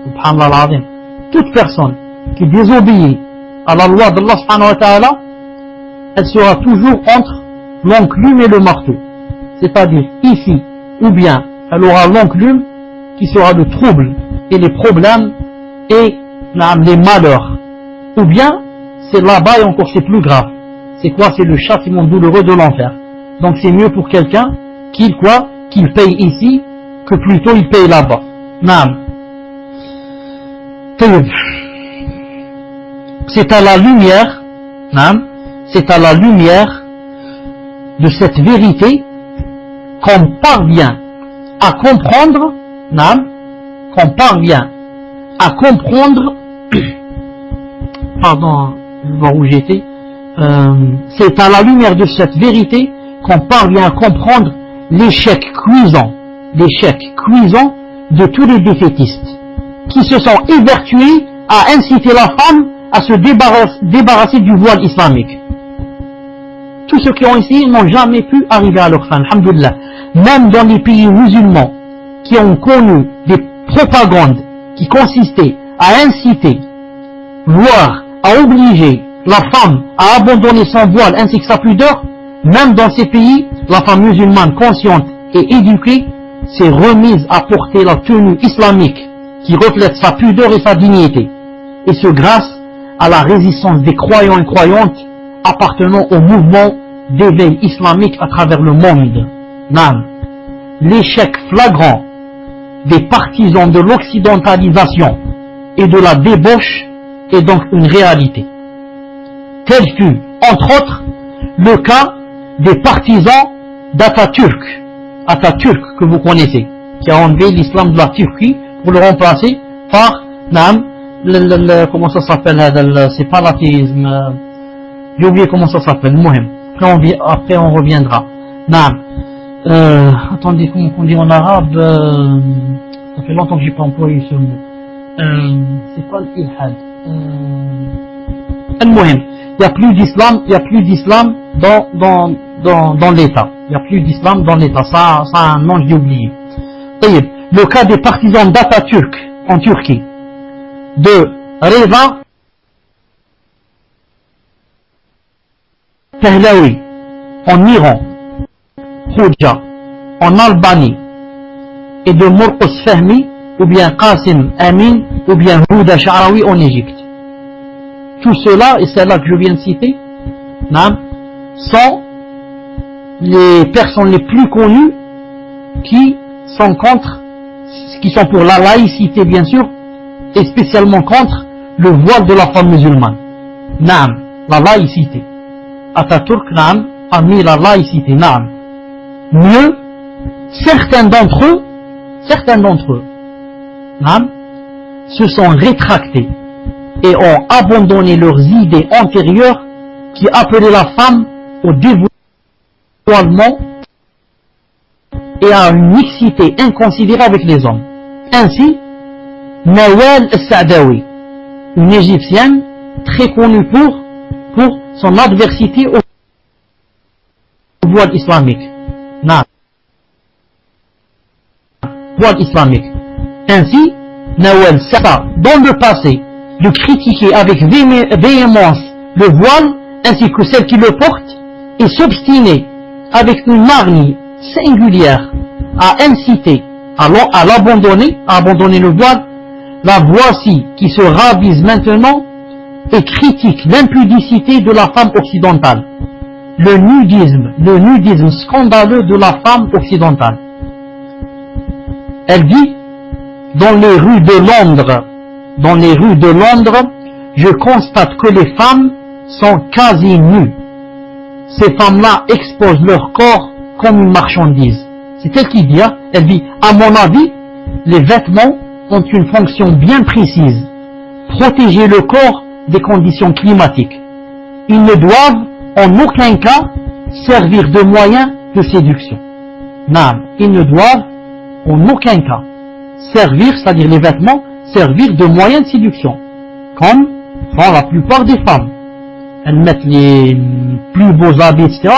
Subhanallah al-Azim. Toute personne qui désobéit à la loi d'Allah subhanahu wa ta'ala, elle sera toujours entre l'enclume et le marteau. C'est-à-dire ici, ou bien elle aura l'enclume qui sera le trouble et les problèmes et les malheurs. Ou bien, c'est là-bas et encore c'est plus grave. C'est quoi? C'est le châtiment douloureux de l'enfer. Donc c'est mieux pour quelqu'un qu'il paye ici que plutôt il paye là-bas. C'est à la lumière, c'est à la lumière de cette vérité qu'on parvient à comprendre, pardon, je vais voir où j'étais, c'est à la lumière de cette vérité qu'on parvient à comprendre l'échec cuisant de tous les défaitistes qui se sont évertués à inciter la femme à se débarrasser du voile islamique. Tous ceux qui ont essayé n'ont jamais pu arriver à leur fin, alhamdoulilah. Même dans les pays musulmans qui ont connu des propagandes qui consistaient à inciter, voire à obliger la femme à abandonner son voile ainsi que sa pudeur, même dans ces pays, la femme musulmane consciente et éduquée s'est remise à porter la tenue islamique qui reflète sa pudeur et sa dignité. Et ce grâce à la résistance des croyants et croyantes appartenant au mouvement d'éveil islamique à travers le monde. L'échec flagrant des partisans de l'occidentalisation et de la débauche est donc une réalité. Tel fut, entre autres, le cas des partisans d'Atatürk, que vous connaissez, qui a enlevé l'islam de la Turquie pour le remplacer par, comment ça s'appelle, c'est pas l'athéisme, j'ai oublié comment ça s'appelle, Mohim. Après on reviendra. Attendez, comment on dit en arabe, ça fait longtemps que j'ai pas employé ce mot. C'est pas l'ilhad. Mohim. Il n'y a plus d'islam dans l'État. Il n'y a plus d'islam dans l'État. Ça a un nom, j'ai oublié. Le cas des partisans d'Atatürk en Turquie, de Reza Pahlavi en Iran, Khoja en Albanie, et de Morqos Fahmi, ou bien Qasim Amin, ou bien Houda Sha'rawi en Égypte. Tout cela, et celle-là que je viens de citer, sont les personnes les plus connues qui sont pour la laïcité bien sûr, et spécialement contre le voile de la femme musulmane. La laïcité. Atatürk a mis la laïcité. Mieux, certains d'entre eux se sont rétractés et ont abandonné leurs idées antérieures qui appelaient la femme au dévoilement et à une mixité inconsidérée avec les hommes. Ainsi, Nawal al-Sa'dawi, une égyptienne très connue pour son adversité au voile islamique. Voile islamique. Ainsi, Nawal cessa dans le passé de critiquer avec véhémence le voile ainsi que celle qui le porte et s'obstiner avec une hargne singulière à inciter à abandonner le voile. La voici qui se ravise maintenant et critique l'impudicité de la femme occidentale, le nudisme scandaleux de la femme occidentale. Elle dit: dans les rues de Londres, je constate que les femmes sont quasi nues. Ces femmes-là exposent leur corps comme une marchandise. C'est elle qui dit, hein? Elle dit, à mon avis, les vêtements ont une fonction bien précise. Protéger le corps des conditions climatiques. Ils ne doivent en aucun cas servir de moyen de séduction. Non, ils ne doivent en aucun cas servir, c'est-à-dire les vêtements, servir de moyen de séduction. Comme font la plupart des femmes. Elles mettent les plus beaux habits, etc.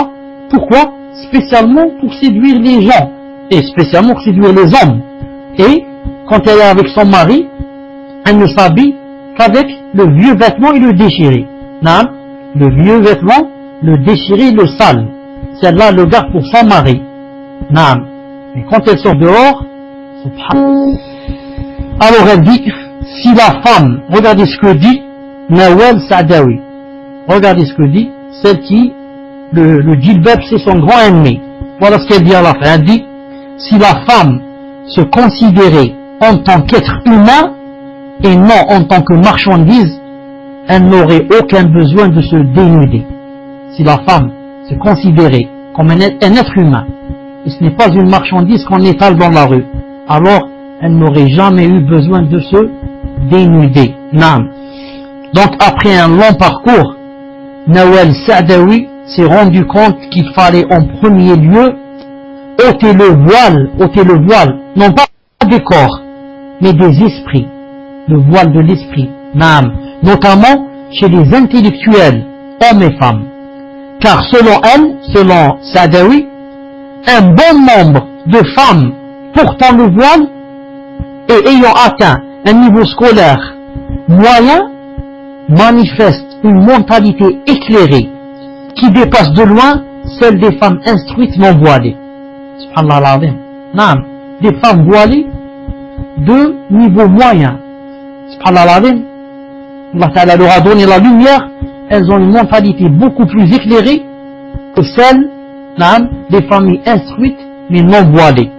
Pourquoi? Spécialement pour séduire les gens. Et spécialement pour séduire les hommes. Et quand elle est avec son mari, elle ne s'habille qu'avec le vieux vêtement et le déchiré. Non, le vieux vêtement, le déchiré, le sale. Celle-là le garde pour son mari. Non, mais quand elle sort dehors, alors elle dit, si la femme, regardez ce que dit Nawal Saadawi, regardez ce que dit celle qui, le djilbab c'est son grand ennemi. Voilà ce qu'elle dit à la fin. Elle dit, si la femme se considérait en tant qu'être humain et non en tant que marchandise, elle n'aurait aucun besoin de se dénuder. Si la femme se considérait comme un être humain, et ce n'est pas une marchandise qu'on étale dans la rue, alors elle n'aurait jamais eu besoin de se dénuder. Non. Donc après un long parcours, Nawal Saadawi s'est rendu compte qu'il fallait en premier lieu ôter le voile, non pas des corps, mais des esprits, le voile de l'esprit, notamment chez les intellectuels, hommes et femmes. Car selon Saadawi, un bon nombre de femmes portant le voile et ayant atteint un niveau scolaire moyen manifestent une mentalité éclairée qui dépasse de loin celle des femmes instruites non voilées. Subhanallah al-Azim. Naam, des femmes voilées de niveau moyen. Subhanallah al-Azim. Allah Ta'ala leur a donné la lumière, elles ont une mentalité beaucoup plus éclairée que celle des familles instruites mais non voilées.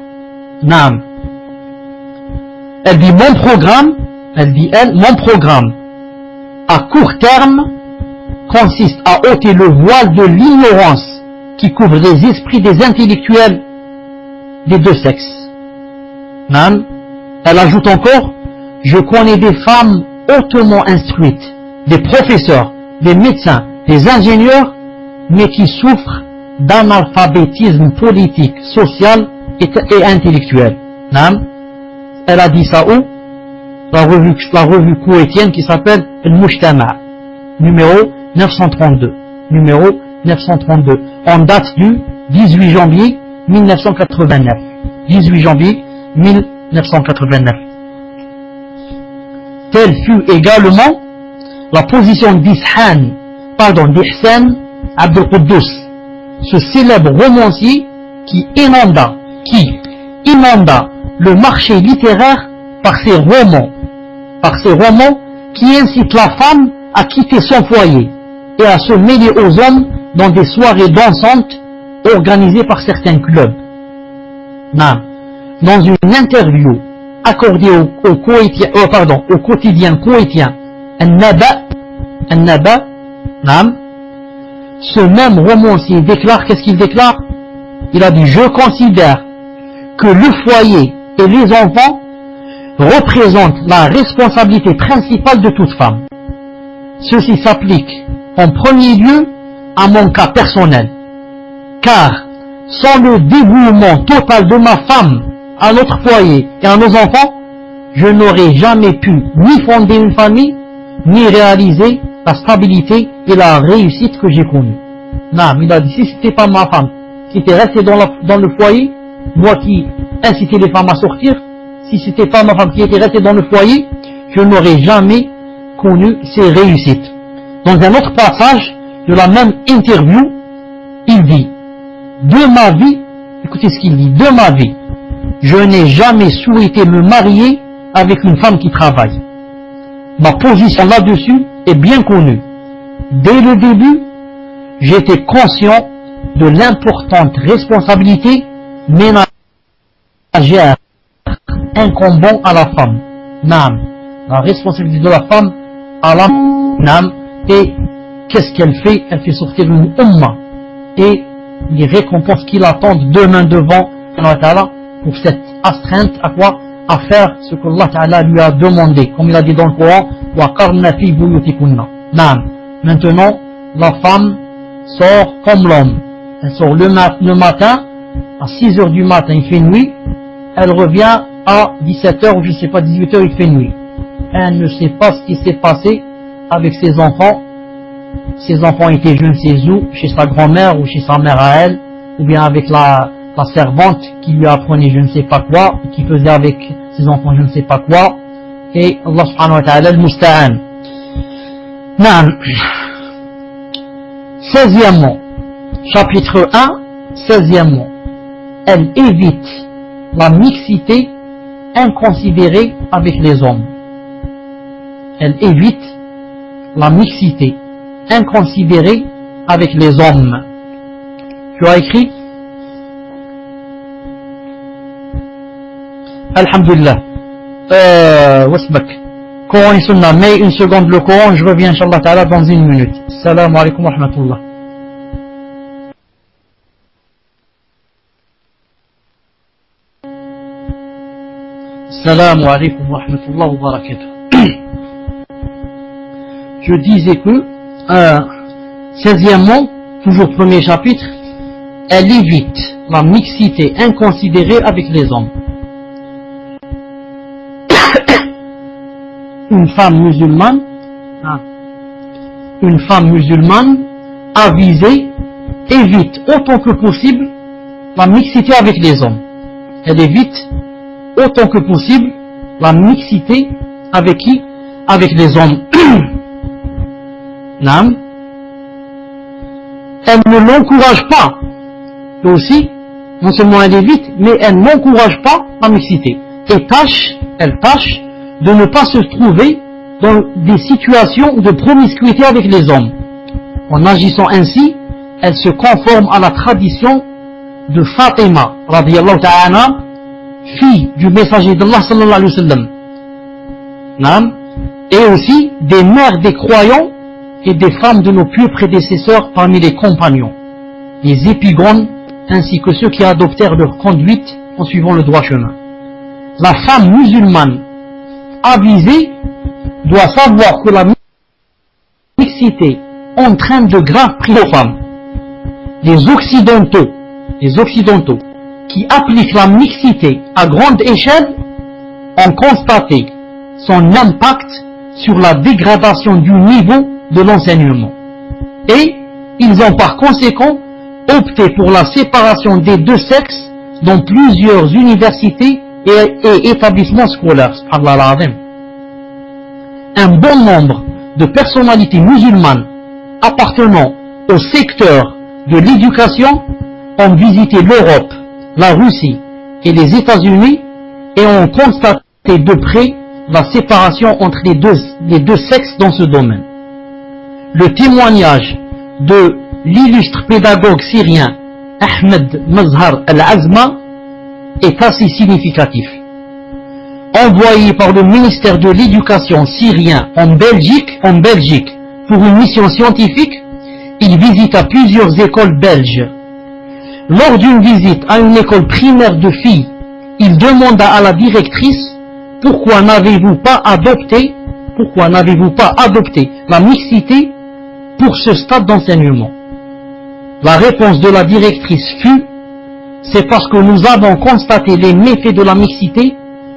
Naam. Elle dit mon programme, mon programme à court terme consiste à ôter le voile de l'ignorance qui couvre les esprits des intellectuels des deux sexes. Naam. Elle ajoute encore, je connais des femmes hautement instruites, des professeurs, des médecins, des ingénieurs, mais qui souffrent d'analphabétisme politique, social et intellectuel. Naam. Elle a dit ça où? La revue koweïtienne qui s'appelle El Mujtama, numéro 932. Numéro 932. En date du 18 janvier 1989. 18 janvier 1989. Telle fut également la position d'Ihsan Abdel Quddus, ce célèbre romancier qui inonda le marché littéraire par ses romans qui incitent la femme à quitter son foyer et à se mêler aux hommes dans des soirées dansantes organisées par certains clubs. Dans une interview accordée au quotidien koweïtien An-Naba, ce même romancier déclare, qu'est-ce qu'il déclare? Il a dit, je considère que le foyer et les enfants représentent la responsabilité principale de toute femme. Ceci s'applique en premier lieu à mon cas personnel, car sans le dévouement total de ma femme à notre foyer et à nos enfants, je n'aurais jamais pu ni fonder une famille, ni réaliser la stabilité et la réussite que j'ai connue. Non, il a dit, si c'était pas ma femme qui était restée dans le foyer, moi qui incitais les femmes à sortir, si c'était pas ma femme qui était restée dans le foyer, je n'aurais jamais connu ces réussites. Dans un autre passage de la même interview, il dit, de ma vie, écoutez ce qu'il dit, de ma vie, je n'ai jamais souhaité me marier avec une femme qui travaille. Ma position là-dessus est bien connue. Dès le début, j'étais conscient de l'importante responsabilité ménagère incombant à la femme. La responsabilité de la femme à la et qu'est-ce qu'elle fait? Elle fait sortir une umma et les récompenses qui l'attendent demain devant Allah pour cette astreinte à quoi? À faire ce que Allah Ta'ala lui a demandé, comme il a dit dans le Coran, وَقَرْنَ فِي بُيُوتِكُنَّ. Maintenant, la femme sort comme l'homme. Elle sort le matin, à 6 heures du matin, il fait nuit. Elle revient à 17 heures ou je ne sais pas, 18 heures, il fait nuit. Elle ne sait pas ce qui s'est passé avec ses enfants. Ses enfants étaient je ne sais où, chez sa grand-mère ou chez sa mère à elle, ou bien avec la servante qui lui apprenait je ne sais pas quoi, qui faisait avec ses enfants je ne sais pas quoi. Et Allah subhanahu wa ta'ala al-musta'an. Naam. 16e, chapitre 1, 16e, elle évite la mixité inconsidérée avec les hommes. Elle évite la mixité inconsidérée avec les hommes. Tu as écrit? Alhamdulillah. Wasbak. Coran et Sunna. Mais une seconde le Coran, je reviens Inch'Allah Ta'ala dans une minute. Salam alaikum wa rahmatullah. Salam alaikum wa rahmatullah wa barakatuh. Je disais que 16e, toujours premier chapitre, elle évite la mixité inconsidérée avec les hommes. Une femme musulmane avisée évite autant que possible la mixité avec les hommes. Elle évite autant que possible la mixité avec qui? Avec les hommes. Naam. Elle ne l'encourage pas. Et aussi, non seulement elle évite, mais elle n'encourage pas la mixité. Et elle tâche de ne pas se trouver dans des situations de promiscuité avec les hommes. En agissant ainsi, elle se conforme à la tradition de Fatima, radiyallahu ta'ala, fille du messager d'Allah sallallahu alayhi wa sallam. Naam. Et aussi des mères des croyants et des femmes de nos pieux prédécesseurs parmi les compagnons, les épigones, ainsi que ceux qui adoptèrent leur conduite en suivant le droit chemin. La femme musulmane avisée doit savoir que la mixité entraîne de graves prix aux femmes. Les occidentaux qui appliquent la mixité à grande échelle ont constaté son impact sur la dégradation du niveau de l'enseignement. Et ils ont par conséquent opté pour la séparation des deux sexes dans plusieurs universités et établissements scolaires. Un bon nombre de personnalités musulmanes appartenant au secteur de l'éducation ont visité l'Europe, la Russie et les États-Unis et ont constaté de près la séparation entre les deux sexes dans ce domaine. Le témoignage de l'illustre pédagogue syrien Ahmed Mazhar al-Azma est assez significatif. Envoyé par le ministère de l'éducation syrien en Belgique pour une mission scientifique, il visita plusieurs écoles belges. Lors d'une visite à une école primaire de filles, il demanda à la directrice « Pourquoi n'avez-vous pas adopté la mixité pour ce stade d'enseignement ?» La réponse de la directrice fut « C'est parce que nous avons constaté les méfaits de la mixité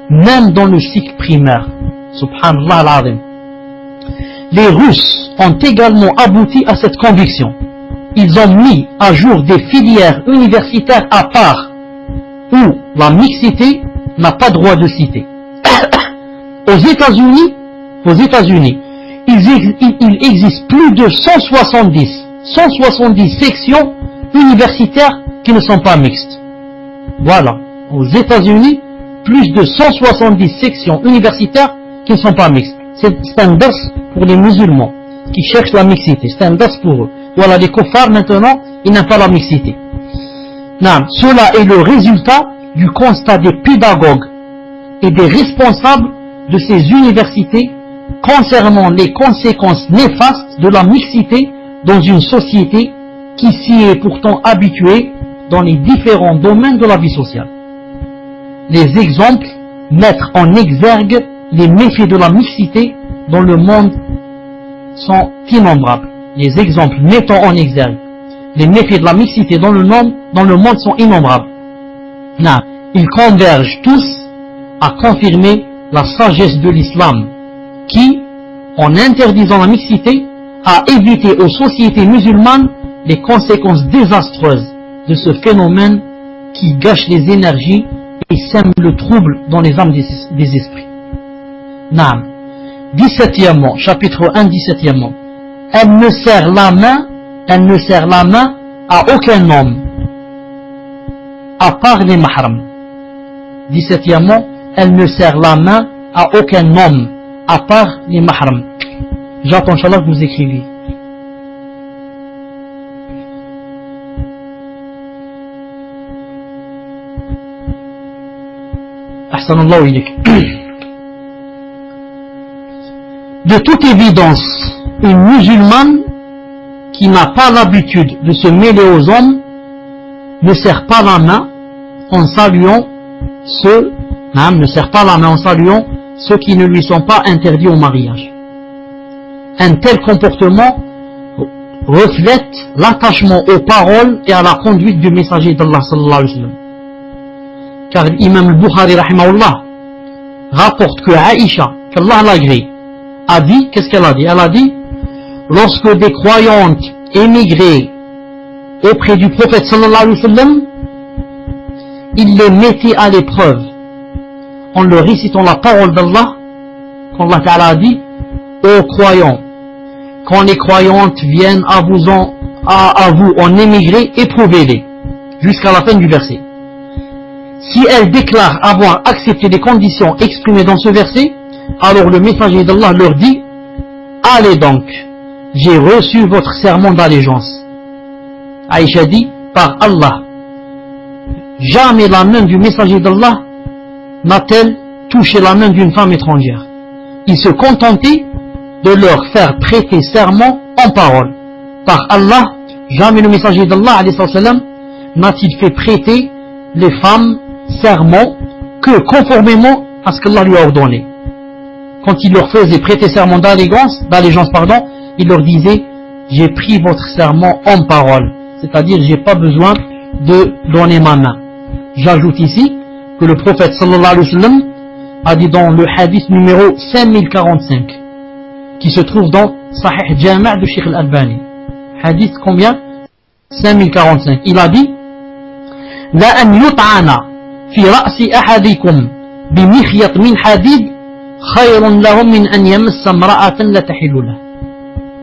même dans le cycle primaire. » Subhanallah al-Azim. Les Russes ont également abouti à cette conviction. Ils ont mis à jour des filières universitaires à part où la mixité n'a pas droit de citer. Aux États-Unis, il existe plus de 170 sections universitaires qui ne sont pas mixtes. Voilà. Aux États-Unis, plus de 170 sections universitaires qui ne sont pas mixtes. C'est un ders pour les musulmans qui cherchent la mixité. C'est un ders pour eux. Voilà, les kuffars maintenant, ils n'aiment pas la mixité. Non, cela est le résultat du constat des pédagogues et des responsables de ces universités concernant les conséquences néfastes de la mixité dans une société qui s'y est pourtant habituée dans les différents domaines de la vie sociale. Les exemples mettent en exergue les méfaits de la mixité dans le monde sont innombrables. Les exemples mettant en exergue les méfaits de la mixité dans le monde sont innombrables. Ils convergent tous à confirmer la sagesse de l'islam qui, en interdisant la mixité, a évité aux sociétés musulmanes les conséquences désastreuses de ce phénomène qui gâche les énergies et sème le trouble dans les âmes des esprits. 17e, chapitre 1, 17e. Elle ne serre la main à aucun homme, à part les mahrams. 17e, elle ne serre la main à aucun homme, à part les mahrams. J'attends, Inch'Allah, que vous écriviez. Ahsanallahu ilayk. De toute évidence, une musulmane qui n'a pas l'habitude de se mêler aux hommes ne serre pas la main en saluant ceux qui ne lui sont pas interdits au mariage. Un tel comportement reflète l'attachement aux paroles et à la conduite du messager d'Allah sallallahu alayhi wa sallam. Car l'imam al-Bukhari rahimahullah rapporte que Aïcha, qu'Allah l'agrée, a dit, qu'est-ce qu'elle a dit? Elle a dit, lorsque des croyantes émigraient auprès du prophète sallallahu alayhi wa sallam, il les mettait à l'épreuve en leur récitant la parole d'Allah, quand Allah Ta'ala a dit, ô croyants, quand les croyantes viennent à vous en émigrer, éprouvez-les, jusqu'à la fin du verset. Si elles déclarent avoir accepté les conditions exprimées dans ce verset, alors le messager d'Allah leur dit, allez donc, j'ai reçu votre serment d'allégeance. Aïcha dit, par Allah, jamais la main du messager d'Allah n'a-t-elle touché la main d'une femme étrangère. Il se contentait de leur faire prêter serment en parole. Par Allah, jamais le messager d'Allah n'a-t-il fait prêter les femmes serment que conformément à ce qu'Allah lui a ordonné. Quand il leur faisait prêter serment d'allégeance, il leur disait, j'ai pris votre serment en parole, c'est-à-dire j'ai pas besoin de donner ma main. J'ajoute ici que le prophète sallallahu alayhi wa sallam a dit dans le hadith numéro 5045 qui se trouve dans Sahih Jami' de Sheikh al-Albani, hadith combien? 5045. Il a dit, la an yut'ana fi ra'si ahadikum bi mikhyat min hadid khayrun lahum min an yamassa imra'atan la tahillu lahu.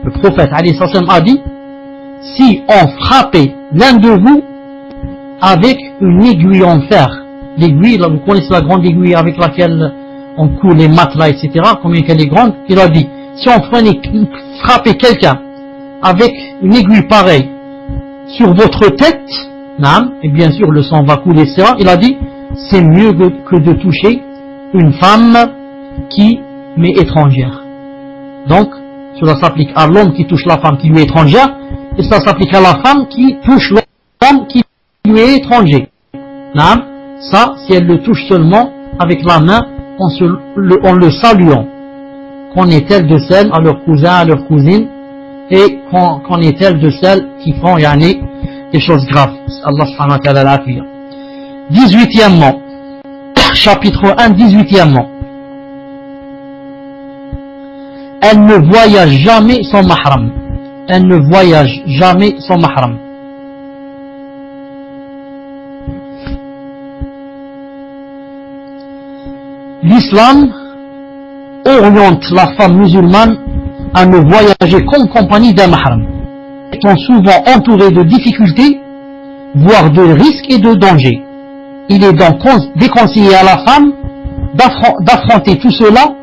Le prophète alayhi salam a dit, si on frappait l'un de vous avec une aiguille en fer, l'aiguille, là vous connaissez la grande aiguille avec laquelle on coud les matelas, etc., combien qu'elle est grande, il a dit, si on frappait quelqu'un avec une aiguille pareille sur votre tête, et bien sûr le sang va couler, etc., il a dit, c'est mieux que de toucher une femme qui m'est étrangère. Donc, cela s'applique à l'homme qui touche la femme qui lui est étrangère, et ça s'applique à la femme qui touche l'homme qui lui est étranger. Ça, si elle le touche seulement avec la main, en le saluant. Qu'en est-elle de celles à leurs cousins, à leurs cousines, et qu'en est-elle de celles qui font des choses graves. Allah subhanahu wa ta'ala l'affirme. 18e, chapitre 1, 18e. Elle ne voyage jamais sans mahram. Elle ne voyage jamais sans mahram. L'islam oriente la femme musulmane à ne voyager qu'en compagnie d'un mahram, étant souvent entourée de difficultés, voire de risques et de dangers. Il est donc déconseillé à la femme d'affronter tout cela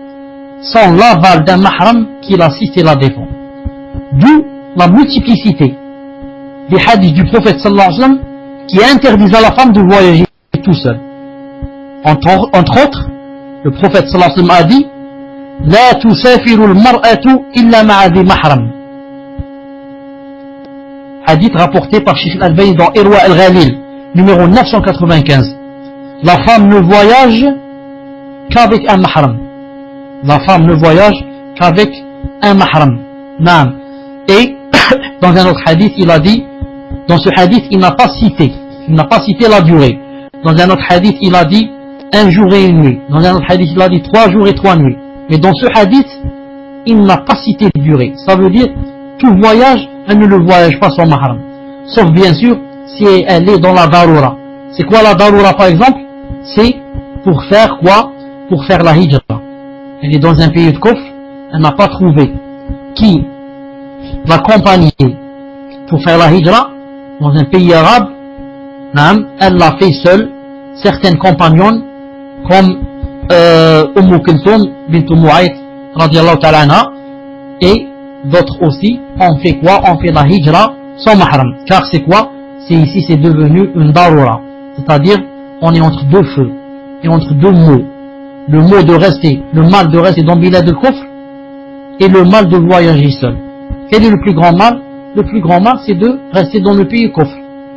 sans l'aval d'un mahram qui l'assiste et la défend. D'où la multiplicité des hadiths du prophète sallallahu alayhi wa sallam qui interdisent à la femme de voyager tout seul. Entre autres, le prophète sallallahu alayhi wa sallam a dit, La tusafiru al-mar'atu illa ma'a dhi mahram. hadith rapporté par Sheikh Al-Albani dans Irwa Al-Ghalil, numéro 995. La femme ne voyage qu'avec un mahram. La femme ne voyage qu'avec un mahram. Naam. Et dans un autre hadith, il a dit, dans ce hadith, il n'a pas cité la durée. Dans un autre hadith, il a dit 1 jour et 1 nuit. Dans un autre hadith, il a dit 3 jours et 3 nuits. Mais dans ce hadith, il n'a pas cité de durée. Ça veut dire, tout voyage, elle ne le voyage pas sans mahram. Sauf bien sûr, si elle est dans la darura. C'est quoi la darura par exemple? C'est pour faire quoi? Pour faire la hijra. Elle est dans un pays de kufr, elle n'a pas trouvé qui l'accompagnait pour faire la hijra dans un pays arabe. Elle l'a fait seule. Certaines compagnons comme Kulthum bint Mu'ayt radiallahu ta'ala anha, et d'autres aussi ont fait quoi? On fait la hijra sans mahram. Car c'est quoi? C'est ici, c'est devenu une darura. C'est-à-dire, on est entre deux feux et entre deux maux. Le mot de rester, le mal de rester dans Bilad al-Kufr et le mal de voyager seul. Quel est le plus grand mal? Le plus grand mal, c'est de rester dans le pays Kufr.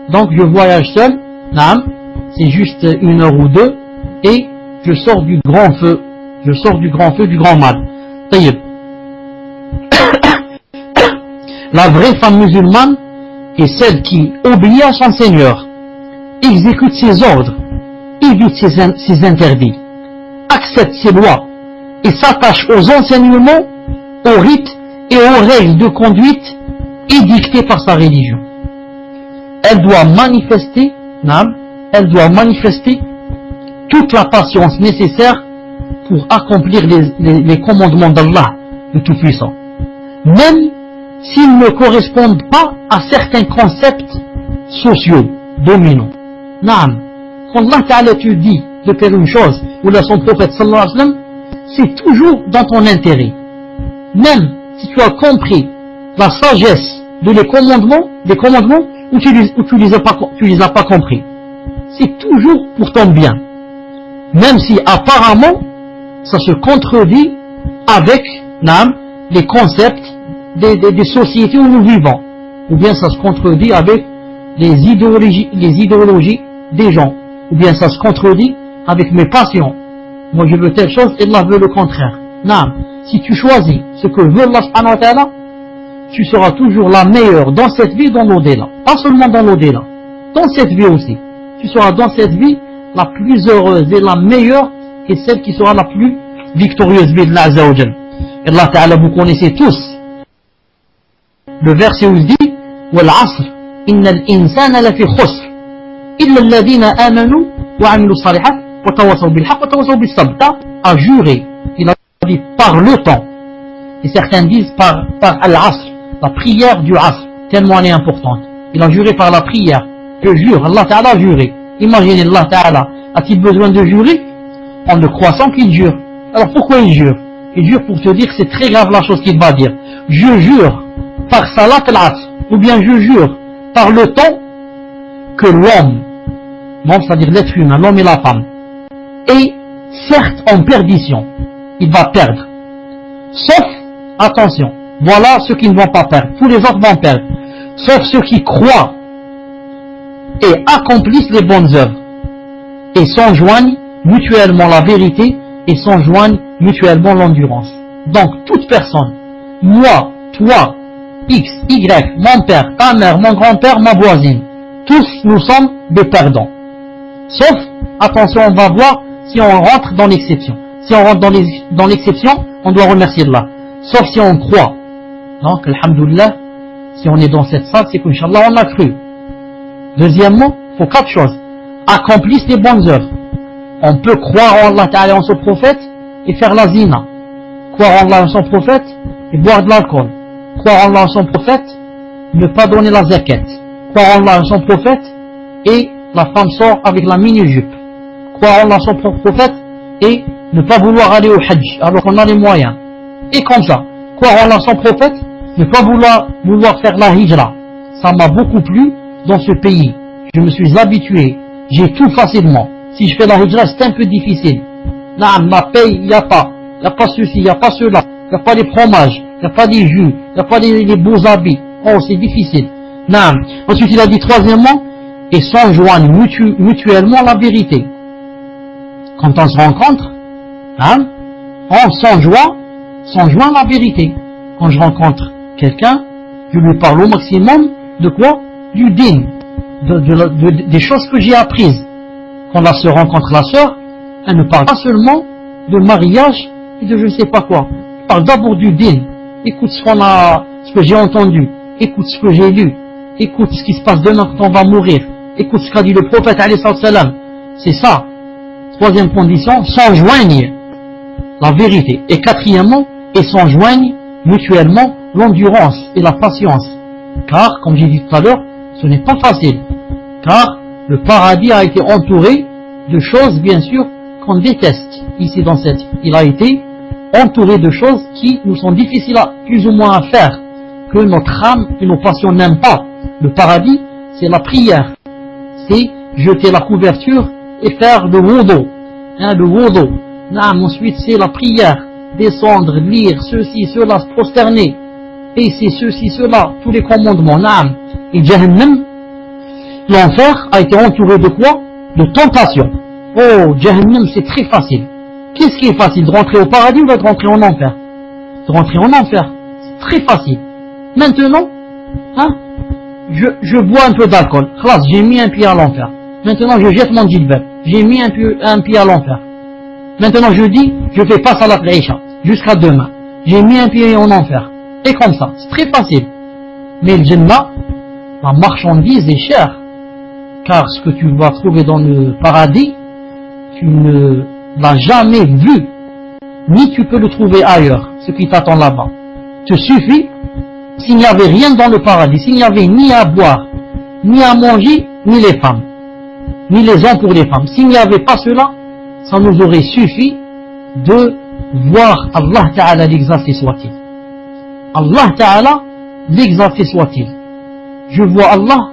Donc je voyage seul, c'est juste 1 heure ou 2, et je sors du grand feu. Je sors du grand feu, du grand mal. Taïb. La vraie femme musulmane est celle qui obéit à son Seigneur, exécute ses ordres, évite ses interdits, accepte ses lois et s'attache aux enseignements, aux rites et aux règles de conduite édictées par sa religion. Elle doit manifester toute la patience nécessaire pour accomplir les commandements d'Allah, le Tout-Puissant, même s'ils ne correspondent pas à certains concepts sociaux dominants. Quand Allah Ta'ala te dit de faire une chose, ou là son prophète sallallahu alayhi wa sallam, c'est toujours dans ton intérêt. Même si tu as compris la sagesse de les commandements ou tu les as pas compris. C'est toujours pour ton bien. Même si apparemment, ça se contredit avec les concepts des sociétés où nous vivons. Ou bien ça se contredit avec les idéologies des gens. Ou bien ça se contredit avec mes passions. Moi je veux telle chose et Allah veut le contraire. Si tu choisis ce que veut Allah subhanahu wa ta'ala, tu seras toujours la meilleure dans cette vie, dans l'au-delà. Pas seulement dans l'au-delà, dans cette vie aussi. Tu seras dans cette vie la plus heureuse et la meilleure, et celle qui sera la plus victorieuse d'Allah Azza wa Jal. Et Allah Ta'ala, vous connaissez tous le verset où il dit Wal asr, innal insana lafi khusr, illa alladhina amanu wa amilu salihat wa tawassaw bil haqq wa tawassaw bis sabr. A juré, il a dit par le temps, et certains disent par al-asr, la prière du asr, tellement elle est importante. Il a juré par la prière. Je jure, Allah Ta'ala a juré. Imaginez, Allah Ta'ala a-t-il besoin de jurer en ne croissant qu'il jure? Alors pourquoi il jure? Il jure pour te dire que c'est très grave la chose qu'il va dire. Je jure par salat al-asr, ou bien je jure par le temps que l'homme, c'est-à-dire l'être humain, l'homme et la femme, est certes en perdition. Il va perdre. Sauf, attention, voilà ceux qui ne vont pas perdre. Tous les autres vont perdre. Sauf ceux qui croient et accomplissent les bonnes œuvres et s'enjoignent mutuellement la vérité et s'enjoignent mutuellement l'endurance. Donc toute personne, moi, toi, X, Y, mon père, ta mère, mon grand-père, ma voisine, tous nous sommes des perdants. Sauf, attention, on va voir si on rentre dans l'exception. Si on rentre dans l'exception, on doit remercier Allah. Sauf si on croit. Donc, alhamdoulilah, si on est dans cette salle, c'est qu'Inch'Allah on a cru. Deuxièmement, il faut 4 choses. Accomplissent les bonnes œuvres. On peut croire en Allah Ta'ala et en son prophète et faire la zina. Croire en Allah et en son prophète et boire de l'alcool. Croire en Allah et en son prophète, ne pas donner la zakat. Croire en Allah et en son prophète et la femme sort avec la mini-jupe. Croire en Allah et en son prophète et ne pas vouloir aller au hajj alors qu'on a les moyens. Et comme ça, croire en Allah et en son prophète, ne pas vouloir faire la hijra. Ça m'a beaucoup plu dans ce pays. Je me suis habitué. J'ai tout facilement. Si je fais la hijra, c'est un peu difficile. Non, ma paye, il n'y a pas. Il n'y a pas ceci, il n'y a pas cela. Il n'y a pas les fromages, il n'y a pas des jus, il n'y a pas les beaux habits. Oh, c'est difficile. Non. Ensuite, il a dit troisièmement, et s'enjoignent mutuellement la vérité. Quand on se rencontre, hein, on s'enjoint la vérité. Quand je rencontre quelqu'un, je lui parle au maximum de quoi? Du din, des choses que j'ai apprises. Quand la sœur rencontre la sœur, elle ne parle pas seulement de mariage et de je ne sais pas quoi. Elle parle d'abord du din. Écoute ce que j'ai entendu. Écoute ce que j'ai lu. Écoute ce qui se passe demain quand on va mourir. Écoute ce qu'a dit le prophète alayhi salam. C'est ça. Troisième condition, s'enjoignent la vérité. Et quatrièmement, et s'enjoignent mutuellement l'endurance et la patience. Car, comme j'ai dit tout à l'heure, ce n'est pas facile. Car le paradis a été entouré de choses, bien sûr, qu'on déteste. Ici dans cette, il a été entouré de choses qui nous sont difficiles plus ou moins à faire, que notre âme et nos passions n'aiment pas. Le paradis, c'est la prière. C'est jeter la couverture et faire le wudu. Hein, le wudu. Ensuite, c'est la prière. Descendre, lire, ceci, cela, se prosterner. Et c'est ceci, cela, tous les commandements. Et Jahannam, l'enfer a été entouré de quoi? De tentation. Oh, Jahannam, c'est très facile. Qu'est-ce qui est facile? De rentrer au paradis ou de rentrer en enfer? De rentrer en enfer. C'est très facile. Maintenant, hein, je bois un peu d'alcool. J'ai mis un pied à l'enfer. Maintenant, je jette mon djilbab. J'ai mis un pied à l'enfer. Maintenant, je dis, je fais pas salat al-Isha jusqu'à demain. J'ai mis un pied en enfer. Et comme ça, c'est très facile. Mais le Jannah, la marchandise est chère. Car ce que tu vas trouver dans le paradis, tu ne l'as jamais vu. Ni tu peux le trouver ailleurs, ce qui t'attend là-bas. Te suffit, s'il n'y avait rien dans le paradis, s'il n'y avait ni à boire, ni à manger, ni les femmes, ni les hommes pour les femmes. S'il n'y avait pas cela, ça nous aurait suffi de voir Allah Ta'ala l'exalté soit-il. Allah Ta'ala l'exalté soit-il. Je vois Allah,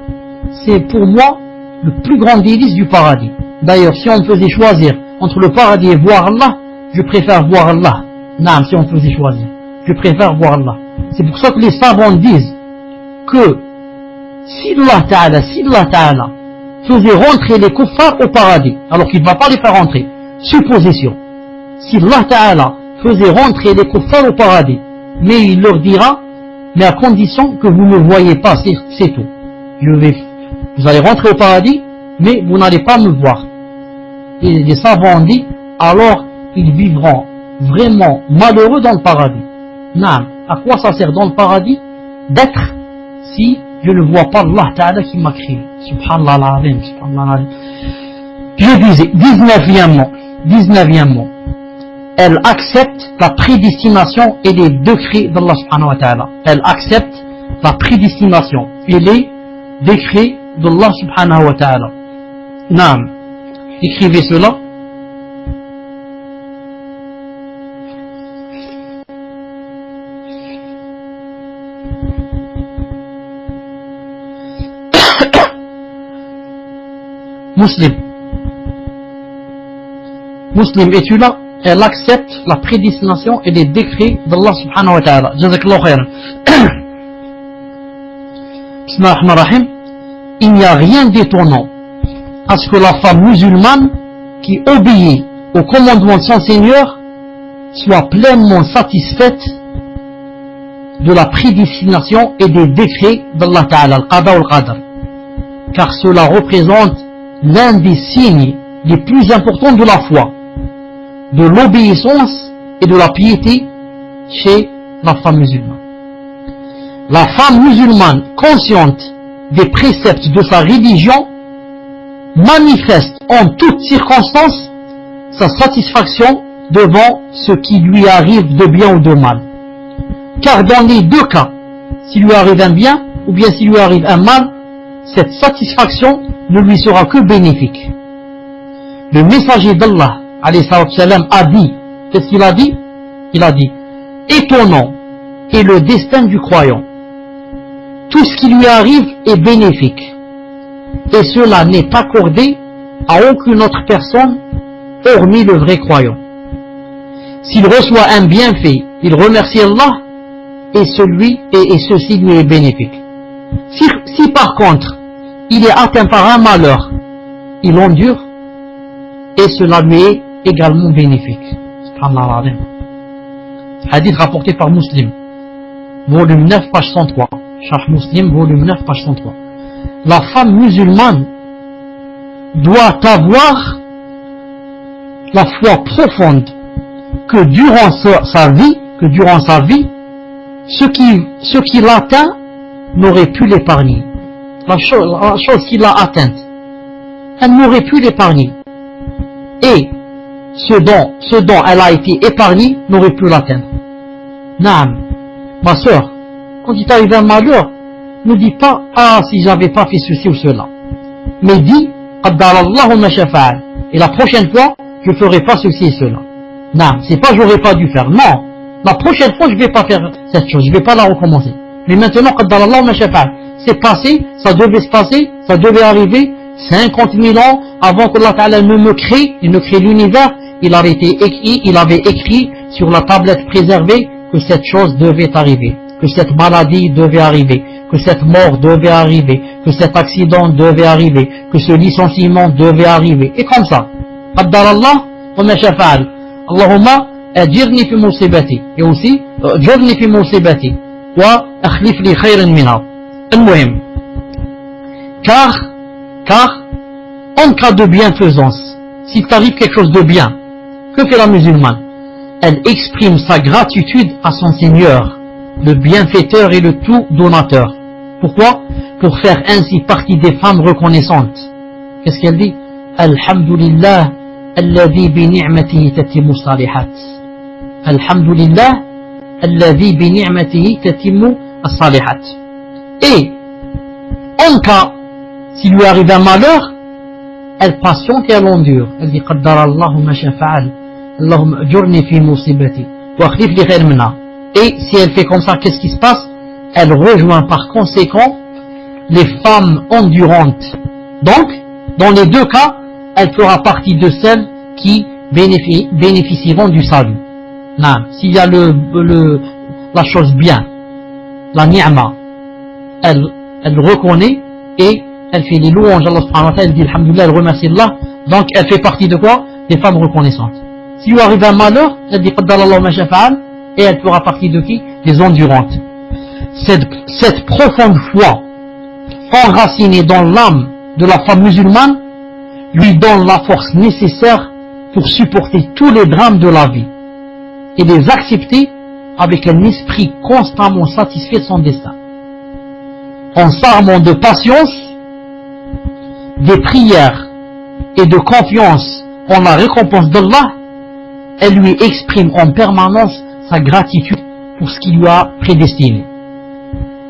c'est pour moi le plus grand délice du paradis. D'ailleurs, si on me faisait choisir entre le paradis et voir Allah, je préfère voir Allah. Non, si on me faisait choisir, je préfère voir Allah. C'est pour ça que les savants disent que si Allah Ta'ala faisait rentrer les kuffars au paradis, alors qu'il ne va pas les faire rentrer, supposition, si Allah Ta'ala faisait rentrer les kuffars au paradis, mais il leur dira, mais à condition que vous ne me voyez pas, c'est tout. Vous allez rentrer au paradis, mais vous n'allez pas me voir. Et les savants ont dit, alors ils vivront vraiment malheureux dans le paradis. Non, à quoi ça sert dans le paradis d'être si je ne vois pas Allah Ta'ala qui m'a créé? Subhanallah al-Azim, subhanallah al-Azim. Je disais, 19e, elle accepte la prédestination et les décrets d'Allah subhanahu wa ta'ala. Elle accepte la prédestination et les décrets d'Allah subhanahu wa ta'ala. Naam. Écrivez cela. Muslim, es-tu là? Elle accepte la prédestination et les décrets d'Allah subhanahu wa ta'ala. Jazakallahu khairan. Bismillahirrahmanirrahim. Il n'y a rien d'étonnant à ce que la femme musulmane qui obéit au commandement de son Seigneur soit pleinement satisfaite de la prédestination et des décrets d'Allah Ta'ala, al-Qada ou al-Qadr. Car cela représente l'un des signes les plus importants de la foi, de l'obéissance et de la piété chez la femme musulmane. La femme musulmane consciente des préceptes de sa religion manifeste en toutes circonstances sa satisfaction devant ce qui lui arrive de bien ou de mal. Car dans les deux cas, s'il lui arrive un bien ou bien s'il lui arrive un mal, cette satisfaction ne lui sera que bénéfique. Le messager d'Allah alayhi salam a dit, qu'est-ce qu'il a dit? Il a dit, étonnant est le destin du croyant. Tout ce qui lui arrive est bénéfique. Et cela n'est accordé à aucune autre personne hormis le vrai croyant. S'il reçoit un bienfait, il remercie Allah et ceci lui est bénéfique. Si par contre, il est atteint par un malheur, il endure, et cela lui est également bénéfique. Subhanallah. Hadith rapporté par Muslim, volume 9, page 103. Sharh Muslim, volume 9, page 103. La femme musulmane doit avoir la foi profonde que durant sa vie, ce qui l'atteint n'aurait pu l'épargner. La chose qui l'a atteinte, elle n'aurait pu l'épargner. Et ce dont elle a été épargnée n'aurait pu l'atteindre. Naam, ma soeur, quand il t'arrive un malheur, ne dis pas « Ah, si j'avais pas fait ceci ou cela ». Mais dis « Qaddarallahu ma shafa'al » et la prochaine fois, je ferai pas ceci et cela. Non, c'est pas j'aurais pas dû faire. Non, la prochaine fois, je vais pas faire cette chose, je vais pas la recommencer. Mais maintenant, Qaddarallahu ma shafa'al, c'est passé, ça devait se passer, ça devait arriver 50 000 ans avant que Allah Ta'ala ne me crée, il ne crée l'univers, il avait écrit sur la tablette préservée que cette chose devait arriver, que cette maladie devait arriver, que cette mort devait arriver, que cet accident devait arriver, que ce licenciement devait arriver, et comme ça. Qaddarallah wa ma shafa'al. Allahumma ajirni fi musibati, et aussi ajirni fi musibati wa akhlif li khayran minha. Al-muhim. Car en cas de bienfaisance, s'il t'arrive quelque chose de bien, que fait la musulmane? Elle exprime sa gratitude à son Seigneur, le bienfaiteur et le tout donateur. Pourquoi? Pour faire ainsi partie des femmes reconnaissantes. Qu'est-ce qu'elle dit? Alhamdulillah, alladhi bi ni'matihi tatimmu salihat. Alhamdulillah, alladhi bi ni'matihi tatimmu as-salihat. Et en cas, s'il lui arrive un malheur, elle patiente et elle endure. Elle dit Qaddarallahu ma shafa'al, Allahumma ajurni fi musibati wa akhlif li khayran minha. Et si elle fait comme ça, qu'est-ce qui se passe? Elle rejoint par conséquent les femmes endurantes. Donc, dans les deux cas, elle fera partie de celles qui bénéficieront du salut. Non, s'il y a la chose bien, la ni'ma, elle reconnaît et elle fait les louanges à Allah subhanahu wa ta'ala, elle dit alhamdulillah, elle remercie Allah, donc elle fait partie de quoi? Des femmes reconnaissantes. Si lui arrive un malheur, elle dit qaddarallahu ma shafa'al, et elle fera partie de qui? Des endurantes. Cette profonde foi enracinée dans l'âme de la femme musulmane lui donne la force nécessaire pour supporter tous les drames de la vie et les accepter avec un esprit constamment satisfait de son destin. En s'armant de patience, des prières et de confiance en la récompense d'Allah, elle lui exprime en permanence sa gratitude pour ce qu'il lui a prédestiné.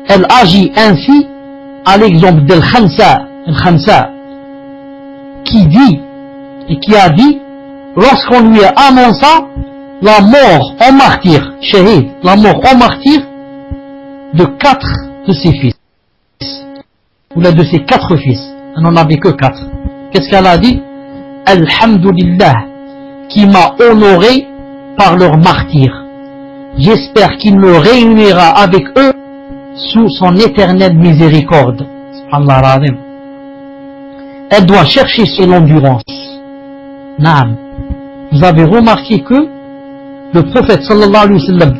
Elle agit ainsi à l'exemple d'Al-Khansa, qui dit et qui a dit, lorsqu'on lui a annoncé la mort en martyr, shahid, la mort en martyr de 4 de ses fils, ou de ses 4 fils, elle n'en avait que 4. Qu'est-ce qu'elle a dit? Alhamdulillah, qui m'a honoré par leur martyr. J'espère qu'il me réunira avec eux sous son éternelle miséricorde. Subhanallah al-Azim. Elle doit chercher son endurance. Naam. Vous avez remarqué que le prophète sallallahu alayhi wa sallam,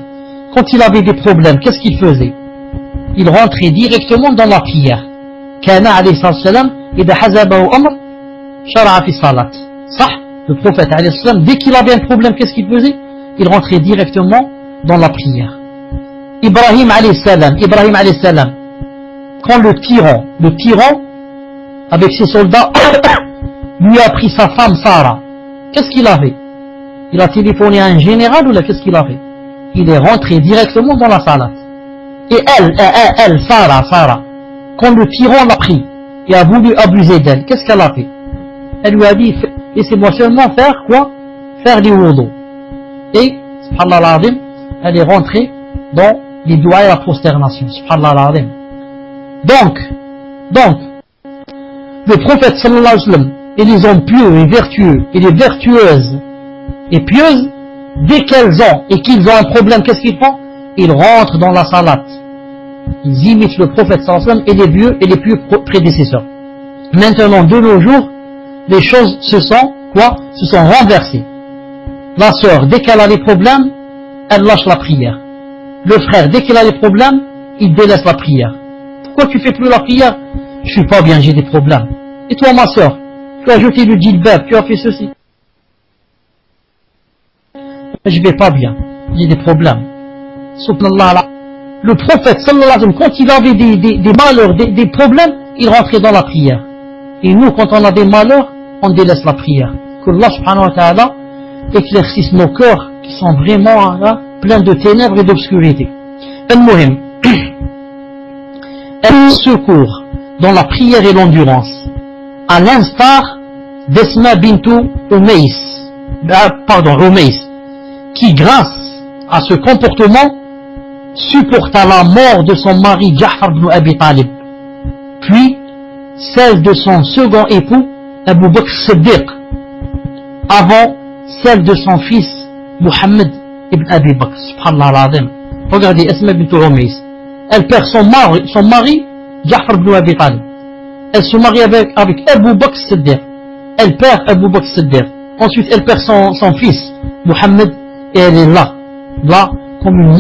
quand il avait des problèmes, qu'est-ce qu'il faisait? Il rentrait directement dans la prière. Kana alayhi salam, idha hazabahu amr, shara'a fi salat. Sah, le prophète alayhi salam, dès qu'il avait un problème, qu'est-ce qu'il faisait? Il rentrait directement dans la prière. Ibrahim alayhi salam, quand le tyran, avec ses soldats, lui a pris sa femme Sarah, qu'est-ce qu'il a fait? Il a téléphoné à un général ou là, qu'est-ce qu'il a fait? Il est rentré directement dans la salat. Et elle, Sarah, quand le tyran l'a pris et a voulu abuser d'elle, qu'est-ce qu'elle a fait? Elle lui a dit, laissez-moi seulement faire quoi? Faire du wudu. Et, subhanallah al-azim, elle est rentrée dans les doigts et la prosternation. Subhanallah al-azim. Donc, le prophète sallallahu alayhi wa sallam et les hommes pieux et vertueux et les vertueuses et pieuses, dès qu'elles ont et qu'ils ont un problème, qu'est-ce qu'ils font? Ils rentrent dans la salat. Ils imitent le prophète sallallahu alayhi wa sallam et les vieux et les plus prédécesseurs. Maintenant, de nos jours, les choses se sont renversées. La sœur, dès qu'elle a des problèmes, elle lâche la prière. Le frère, dès qu'il a des problèmes, il délaisse la prière. Pourquoi tu fais plus la prière? Je suis pas bien, j'ai des problèmes. Et toi, ma sœur, tu as jeté le djilbab, tu as fait ceci. Je vais pas bien, j'ai des problèmes. Subhanallah. Le prophète sallallahu alayhi wa sallam, quand il avait des malheurs, des problèmes, il rentrait dans la prière. Et nous, quand on a des malheurs, on délaisse la prière. Que Allah subhanahu wa ta'ala éclaircisse nos cœurs qui sont vraiment pleins de ténèbres et d'obscurité. Al-Muhim, elle secourt dans la prière et l'endurance, à l'instar d'Esma bintou Umays, qui grâce à ce comportement supporta la mort de son mari Ja'far ibn Abi Talib, puis celle de son second époux Abu Bakr Siddiq, avant celle de son fils Muhammad ibn Abi Bakr. Subhanallah al-Azim. Regardez Esma bint Umays, elle perd son mari Ja'far ibn Abi Talib, elle se marie avec Abu Bakr Siddiq, elle perd Abu Bakr Siddiq, ensuite elle perd son fils Muhammad, et elle est là comme une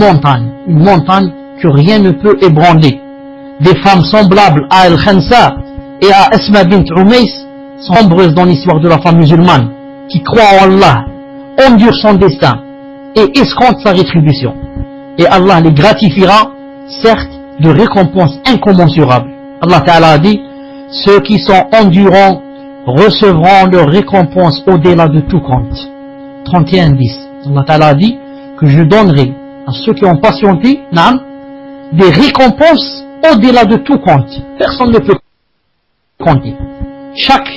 montagne que rien ne peut ébranler. Des femmes semblables à Al-Khansa et à Esma bint Umays sont nombreuses dans l'histoire de la femme musulmane, qui croit en Allah, endure son destin et escompte sa rétribution. Et Allah les gratifiera, certes, de récompenses incommensurables. Allah Ta'ala a dit, ceux qui sont endurants recevront leur récompense au-delà de tout compte. 31-10. Allah Ta'ala a dit que je donnerai à ceux qui ont patienté des récompenses au-delà de tout compte. Personne ne peut compter. Chaque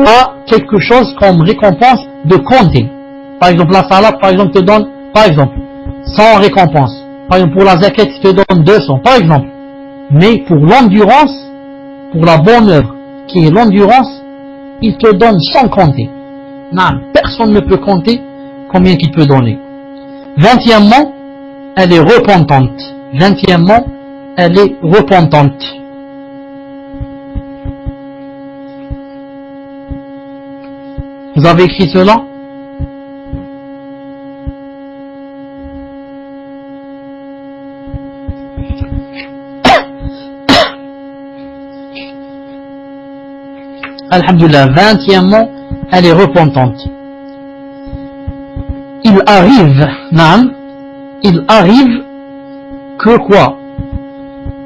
a quelque chose comme récompense de compter. Par exemple, la salade, par exemple, te donne, 100 récompenses. Par exemple, pour la zakat, il te donne 200, par exemple. Mais pour l'endurance, pour la bonne œuvre, qui est l'endurance, il te donne sans compter. Non, personne ne peut compter combien qu'il peut donner. 20e, elle est repentante. 20e, elle est repentante. Vous avez écrit cela? Alhamdulillah, 20e, elle est repentante. Il arrive que quoi?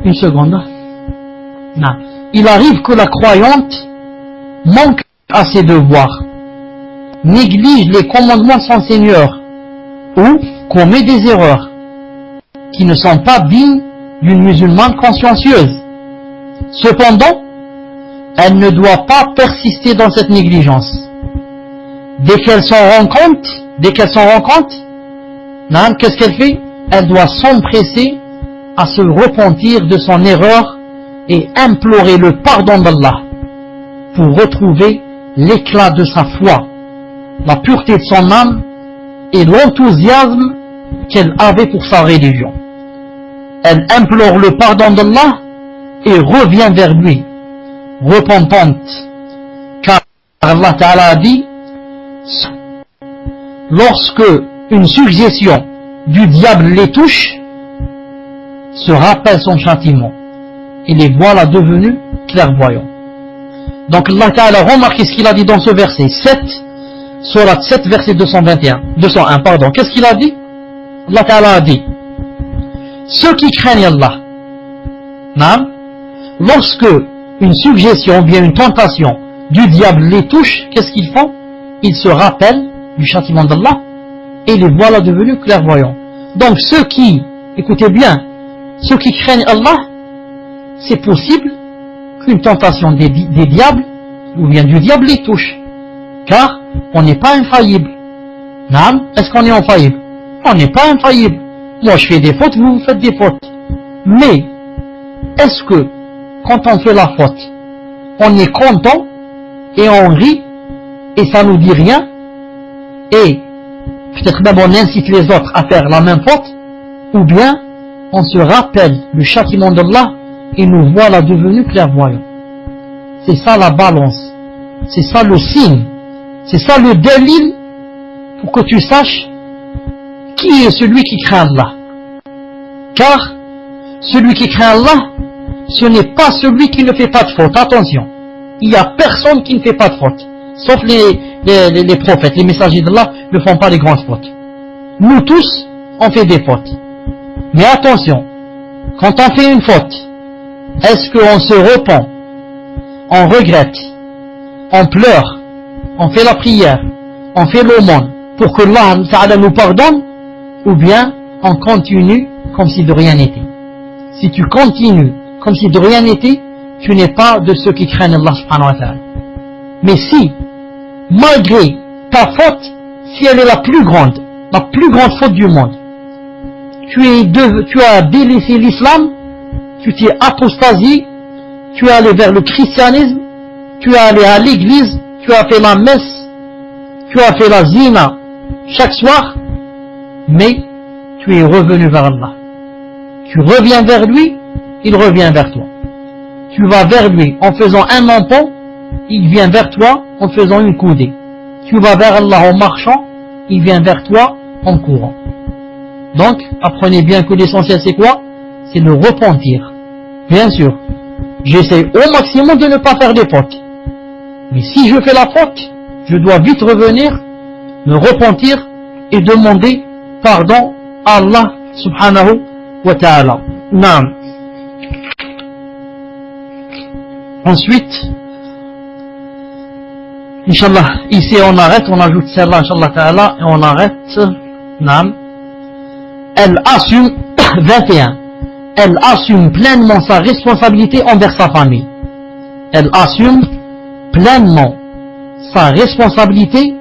Une seconde. Non. Il arrive que la croyante manque à ses devoirs, néglige les commandements de son Seigneur ou commet des erreurs qui ne sont pas dignes d'une musulmane consciencieuse. Cependant, elle ne doit pas persister dans cette négligence. Dès qu'elle s'en rend compte, qu'est-ce qu'elle fait? Elle doit s'empresser à se repentir de son erreur et implorer le pardon d'Allah pour retrouver l'éclat de sa foi, la pureté de son âme et l'enthousiasme qu'elle avait pour sa religion. Elle implore le pardon d'Allah et revient vers lui, repentante, car Allah Ta'ala a dit, lorsque une suggestion du diable les touche, se rappelle son châtiment et les voilà devenus clairvoyants. Donc Allah Ta'ala, remarquez ce qu'il a dit dans ce verset 7, Surat 7, verset 201, qu'est-ce qu'il a dit? Allah Ta'ala a dit, ceux qui craignent Allah, lorsque une suggestion ou bien une tentation du diable les touche, qu'est-ce qu'ils font? Ils se rappellent du châtiment d'Allah et les voilà devenus clairvoyants. Donc ceux qui, écoutez bien, ceux qui craignent Allah, c'est possible qu'une tentation des diables ou bien du diable les touche, car on n'est pas infaillible. Est-ce qu'on est infaillible? On n'est pas infaillible. Moi je fais des fautes, vous faites des fautes. Mais est-ce que quand on fait la faute, on est content et on rit et ça nous dit rien, et peut-être même on incite les autres à faire la même faute, ou bien on se rappelle le châtiment d'Allah et nous voilà devenus clairvoyants. C'est ça la balance, c'est ça le signe, c'est ça le dalil pour que tu saches qui est celui qui craint Allah. Car celui qui craint Allah, ce n'est pas celui qui ne fait pas de faute. Attention, il n'y a personne qui ne fait pas de faute, sauf les prophètes, les messagers d'Allah ne font pas de grandes fautes. Nous tous, on fait des fautes. Mais attention, quand on fait une faute, est-ce qu'on se repent, on regrette, on pleure, on fait la prière, on fait l'aumône pour que Allah nous pardonne, ou bien on continue comme si de rien n'était? Si tu continues comme si de rien n'était, tu n'es pas de ceux qui craignent Allah subhanahu wa ta'ala. Mais si, malgré ta faute, si elle est la plus grande faute du monde, tu as délaissé l'islam, tu t'es apostasié, tu es allé vers le christianisme, tu es allé à l'église, tu as fait la messe, tu as fait la zina chaque soir, mais tu es revenu vers Allah. Tu reviens vers lui, il revient vers toi. Tu vas vers lui en faisant un menton, il vient vers toi en faisant une coudée. Tu vas vers Allah en marchant, il vient vers toi en courant. Donc, apprenez bien que l'essentiel c'est quoi? C'est le repentir. Bien sûr, j'essaie au maximum de ne pas faire des fautes. Mais si je fais la faute, je dois vite revenir, me repentir et demander pardon à Allah subhanahu wa ta'ala. Naam. Ensuite, Inch'Allah, ici on arrête, on ajoute celle-là, Inch'Allah ta'ala, et on arrête. Naam. Elle assume, 21, elle assume pleinement sa responsabilité envers sa famille. Elle assume pleinement sa responsabilité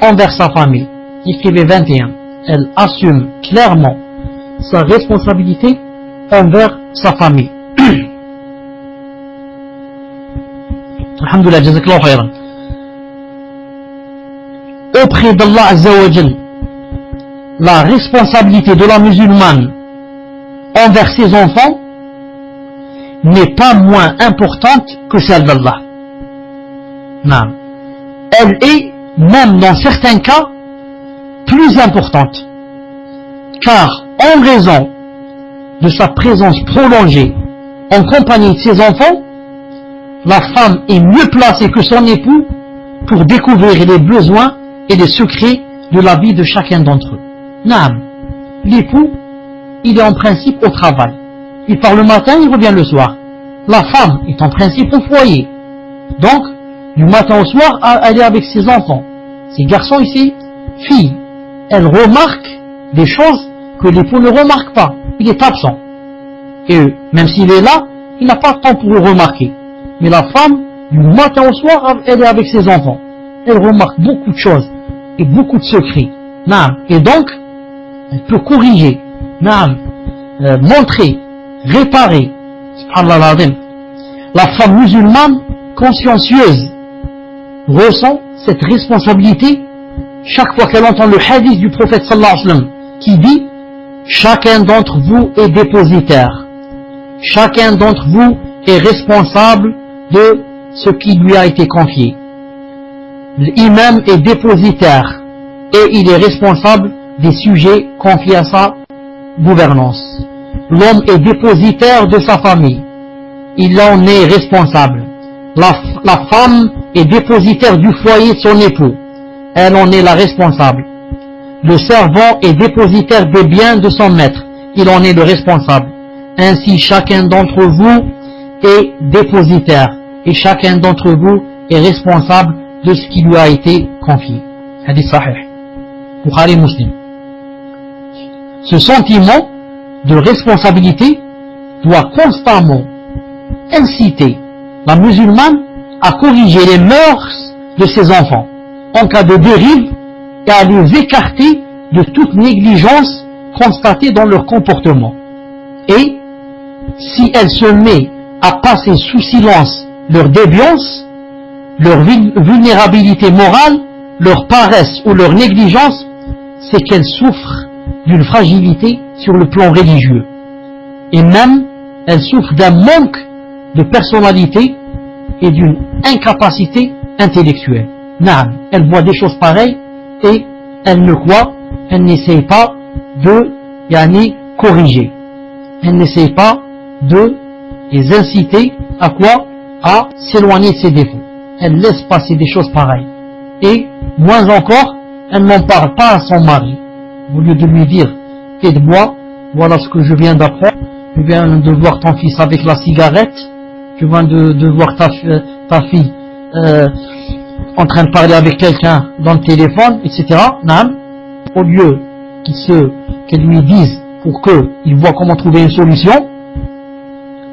envers sa famille. Écrivez 21. Elle assume clairement sa responsabilité envers sa famille. Alhamdulillah, jazakallahu khayran. Auprès d'Allah Azza wa Jal, la responsabilité de la musulmane envers ses enfants n'est pas moins importante que celle d'Allah. Non. Elle est, même dans certains cas, plus importante. Car en raison de sa présence prolongée en compagnie de ses enfants, la femme est mieux placée que son époux pour découvrir les besoins et les secrets de la vie de chacun d'entre eux. Naam, l'époux, il est en principe au travail. Il part le matin, il revient le soir. La femme est en principe au foyer. Donc, du matin au soir, elle est avec ses enfants. Ces garçons ici, filles, elle remarque des choses que l'époux ne remarque pas. Il est absent. Et même s'il est là, il n'a pas de temps pour le remarquer. Mais la femme, du matin au soir, elle est avec ses enfants. Elle remarque beaucoup de choses et beaucoup de secrets. Naam. Et donc, elle peut corriger, naam, montrer, réparer. Subhanallah. La femme musulmane consciencieuse ressent cette responsabilité chaque fois qu'elle entend le hadith du prophète sallallahu alayhi wa sallam qui dit: chacun d'entre vous est dépositaire, chacun d'entre vous est responsable de ce qui lui a été confié. L'imam est dépositaire et il est responsable des sujets confiés à sa gouvernance. L'homme est dépositaire de sa famille, il en est responsable. La femme est dépositaire du foyer de son époux, elle en est la responsable. Le servant est dépositaire des biens de son maître, il en est le responsable. Ainsi chacun d'entre vous est dépositaire et chacun d'entre vous est responsable de ce qui lui a été confié. Hadith sahih, Bukhari Muslim. Ce sentiment de responsabilité doit constamment inciter la musulmane à corriger les mœurs de ses enfants en cas de dérive et à les écarter de toute négligence constatée dans leur comportement. Et si elle se met à passer sous silence leur déviance, leur vulnérabilité morale, leur paresse ou leur négligence, c'est qu'elles souffrent d'une fragilité sur le plan religieux. et même elle souffre d'un manque de personnalité et d'une incapacité intellectuelle. Naam, elle voit des choses pareilles et elle ne croit, elle n'essaye pas de corriger. Elle n'essaye pas de les inciter à quoi? À s'éloigner de ses défauts. Elle laisse passer des choses pareilles. Et moins encore, elle n'en parle pas à son mari. Au lieu de lui dire, aide-moi, voilà ce que je viens d'apprendre, je viens de voir ton fils avec la cigarette, je viens de voir ta fille en train de parler avec quelqu'un dans le téléphone, etc. Naam, au lieu qu'elle lui dise pour qu'il voit comment trouver une solution,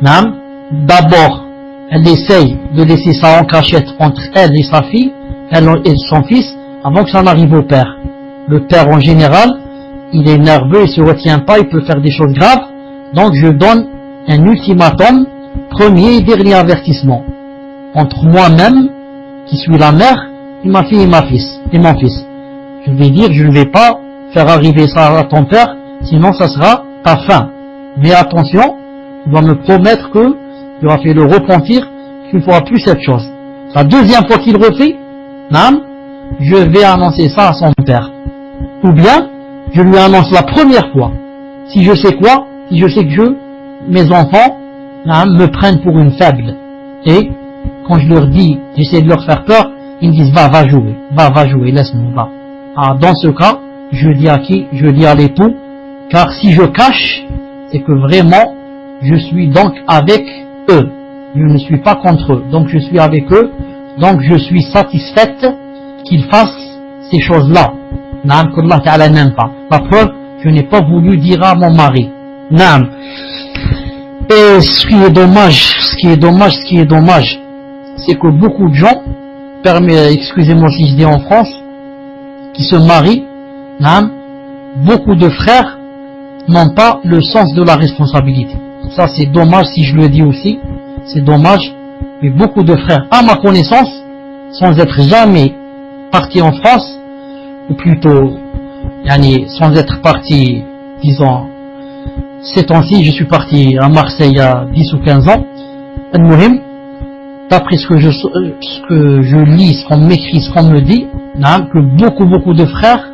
naam, d'abord elle essaye de laisser ça en cachette entre elle et sa fille, elle et son fils, avant que ça n'arrive au père. Le père en général, il est nerveux, il se retient pas, il peut faire des choses graves, donc je donne un ultimatum, premier et dernier avertissement, entre moi-même, qui suis la mère, et ma fille et mon fils. Je vais dire, je ne vais pas faire arriver ça à ton père, sinon ça sera ta fin. Mais attention, tu dois me promettre que tu vas faire le repentir, tu ne feras plus cette chose. La deuxième fois qu'il refait, naam, je vais annoncer ça à son père. Ou bien, je lui annonce la première fois. Si je sais quoi, si je sais que mes enfants, naam, me prennent pour une faible. Et quand je leur dis, j'essaie de leur faire peur, ils me disent va jouer, laisse-nous, va. Alors, dans ce cas, je dis à qui? Je dis à l'époux, car si je cache, c'est que vraiment, je suis donc avec eux. Je ne suis pas contre eux. Donc je suis avec eux. Donc je suis satisfaite qu'ils fassent ces choses-là. Naam, qu'Allah Ta'ala n'aime pas. La preuve, je n'ai pas voulu dire à mon mari. Naam. Et ce qui est dommage, c'est que beaucoup de gens, excusez-moi si je dis en France, qui se marient, naam, beaucoup de frères n'ont pas le sens de la responsabilité. Ça c'est dommage si je le dis aussi, c'est dommage, mais beaucoup de frères, à ma connaissance, sans être jamais partis en France, ou plutôt, sans être partis, disons, ces temps-ci, je suis parti à Marseille il y a 10 ou 15 ans, d'après ce que je lis, ce qu'on m'écrit, ce qu'on me dit, que beaucoup de frères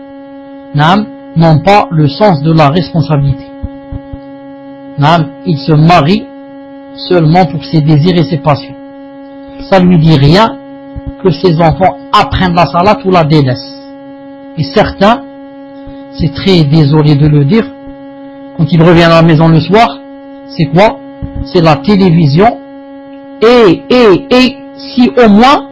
n'ont pas le sens de la responsabilité. Il se marie seulement pour ses désirs et ses passions. Ça lui dit rien que ses enfants apprennent la salat ou la délaissent. Et certains, c'est très désolé de le dire, quand ils reviennent à la maison le soir, c'est quoi? C'est la télévision. Et si au moins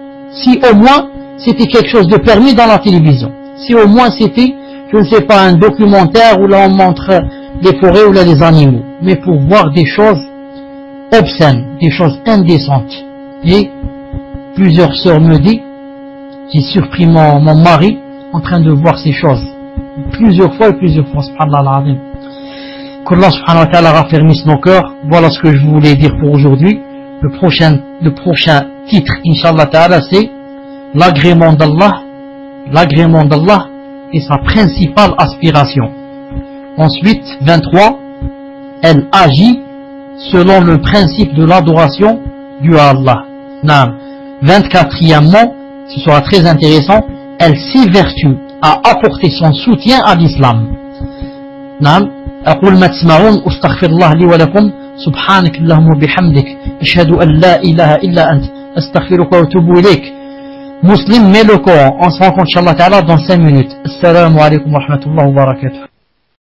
c'était quelque chose de permis dans la télévision, si au moins c'était, je ne sais pas, un documentaire où là on montre des forêts ou là des animaux, mais pour voir des choses obscènes, des choses indécentes. Et plusieurs sœurs me disent, j'ai surpris mon mari en train de voir ces choses plusieurs fois, subhanallah al-azim. Qu'Allah subhanahu wa ta'ala raffermisse nos cœurs. Voilà ce que je voulais dire pour aujourd'hui. Le prochain titre, Inch'Allah ta'ala, c'est l'agrément d'Allah est sa principale aspiration. Ensuite, 23, elle agit selon le principe de l'adoration due à Allah. 24e, ce sera très intéressant, elle s'évertue à apporter son soutien à l'islam. أقول ما تسمعون أستغفر الله لي ولكم سبحانك اللهم وبحمدك أشهد أن لا إله إلا أنت أستغفرك وأتوب إليك. Muslim met le Coran. On se rencontre, Inch'Allah Ta'ala, dans 5 minutes. Assalamu alaikum wa rahmatullahi wa barakatuh.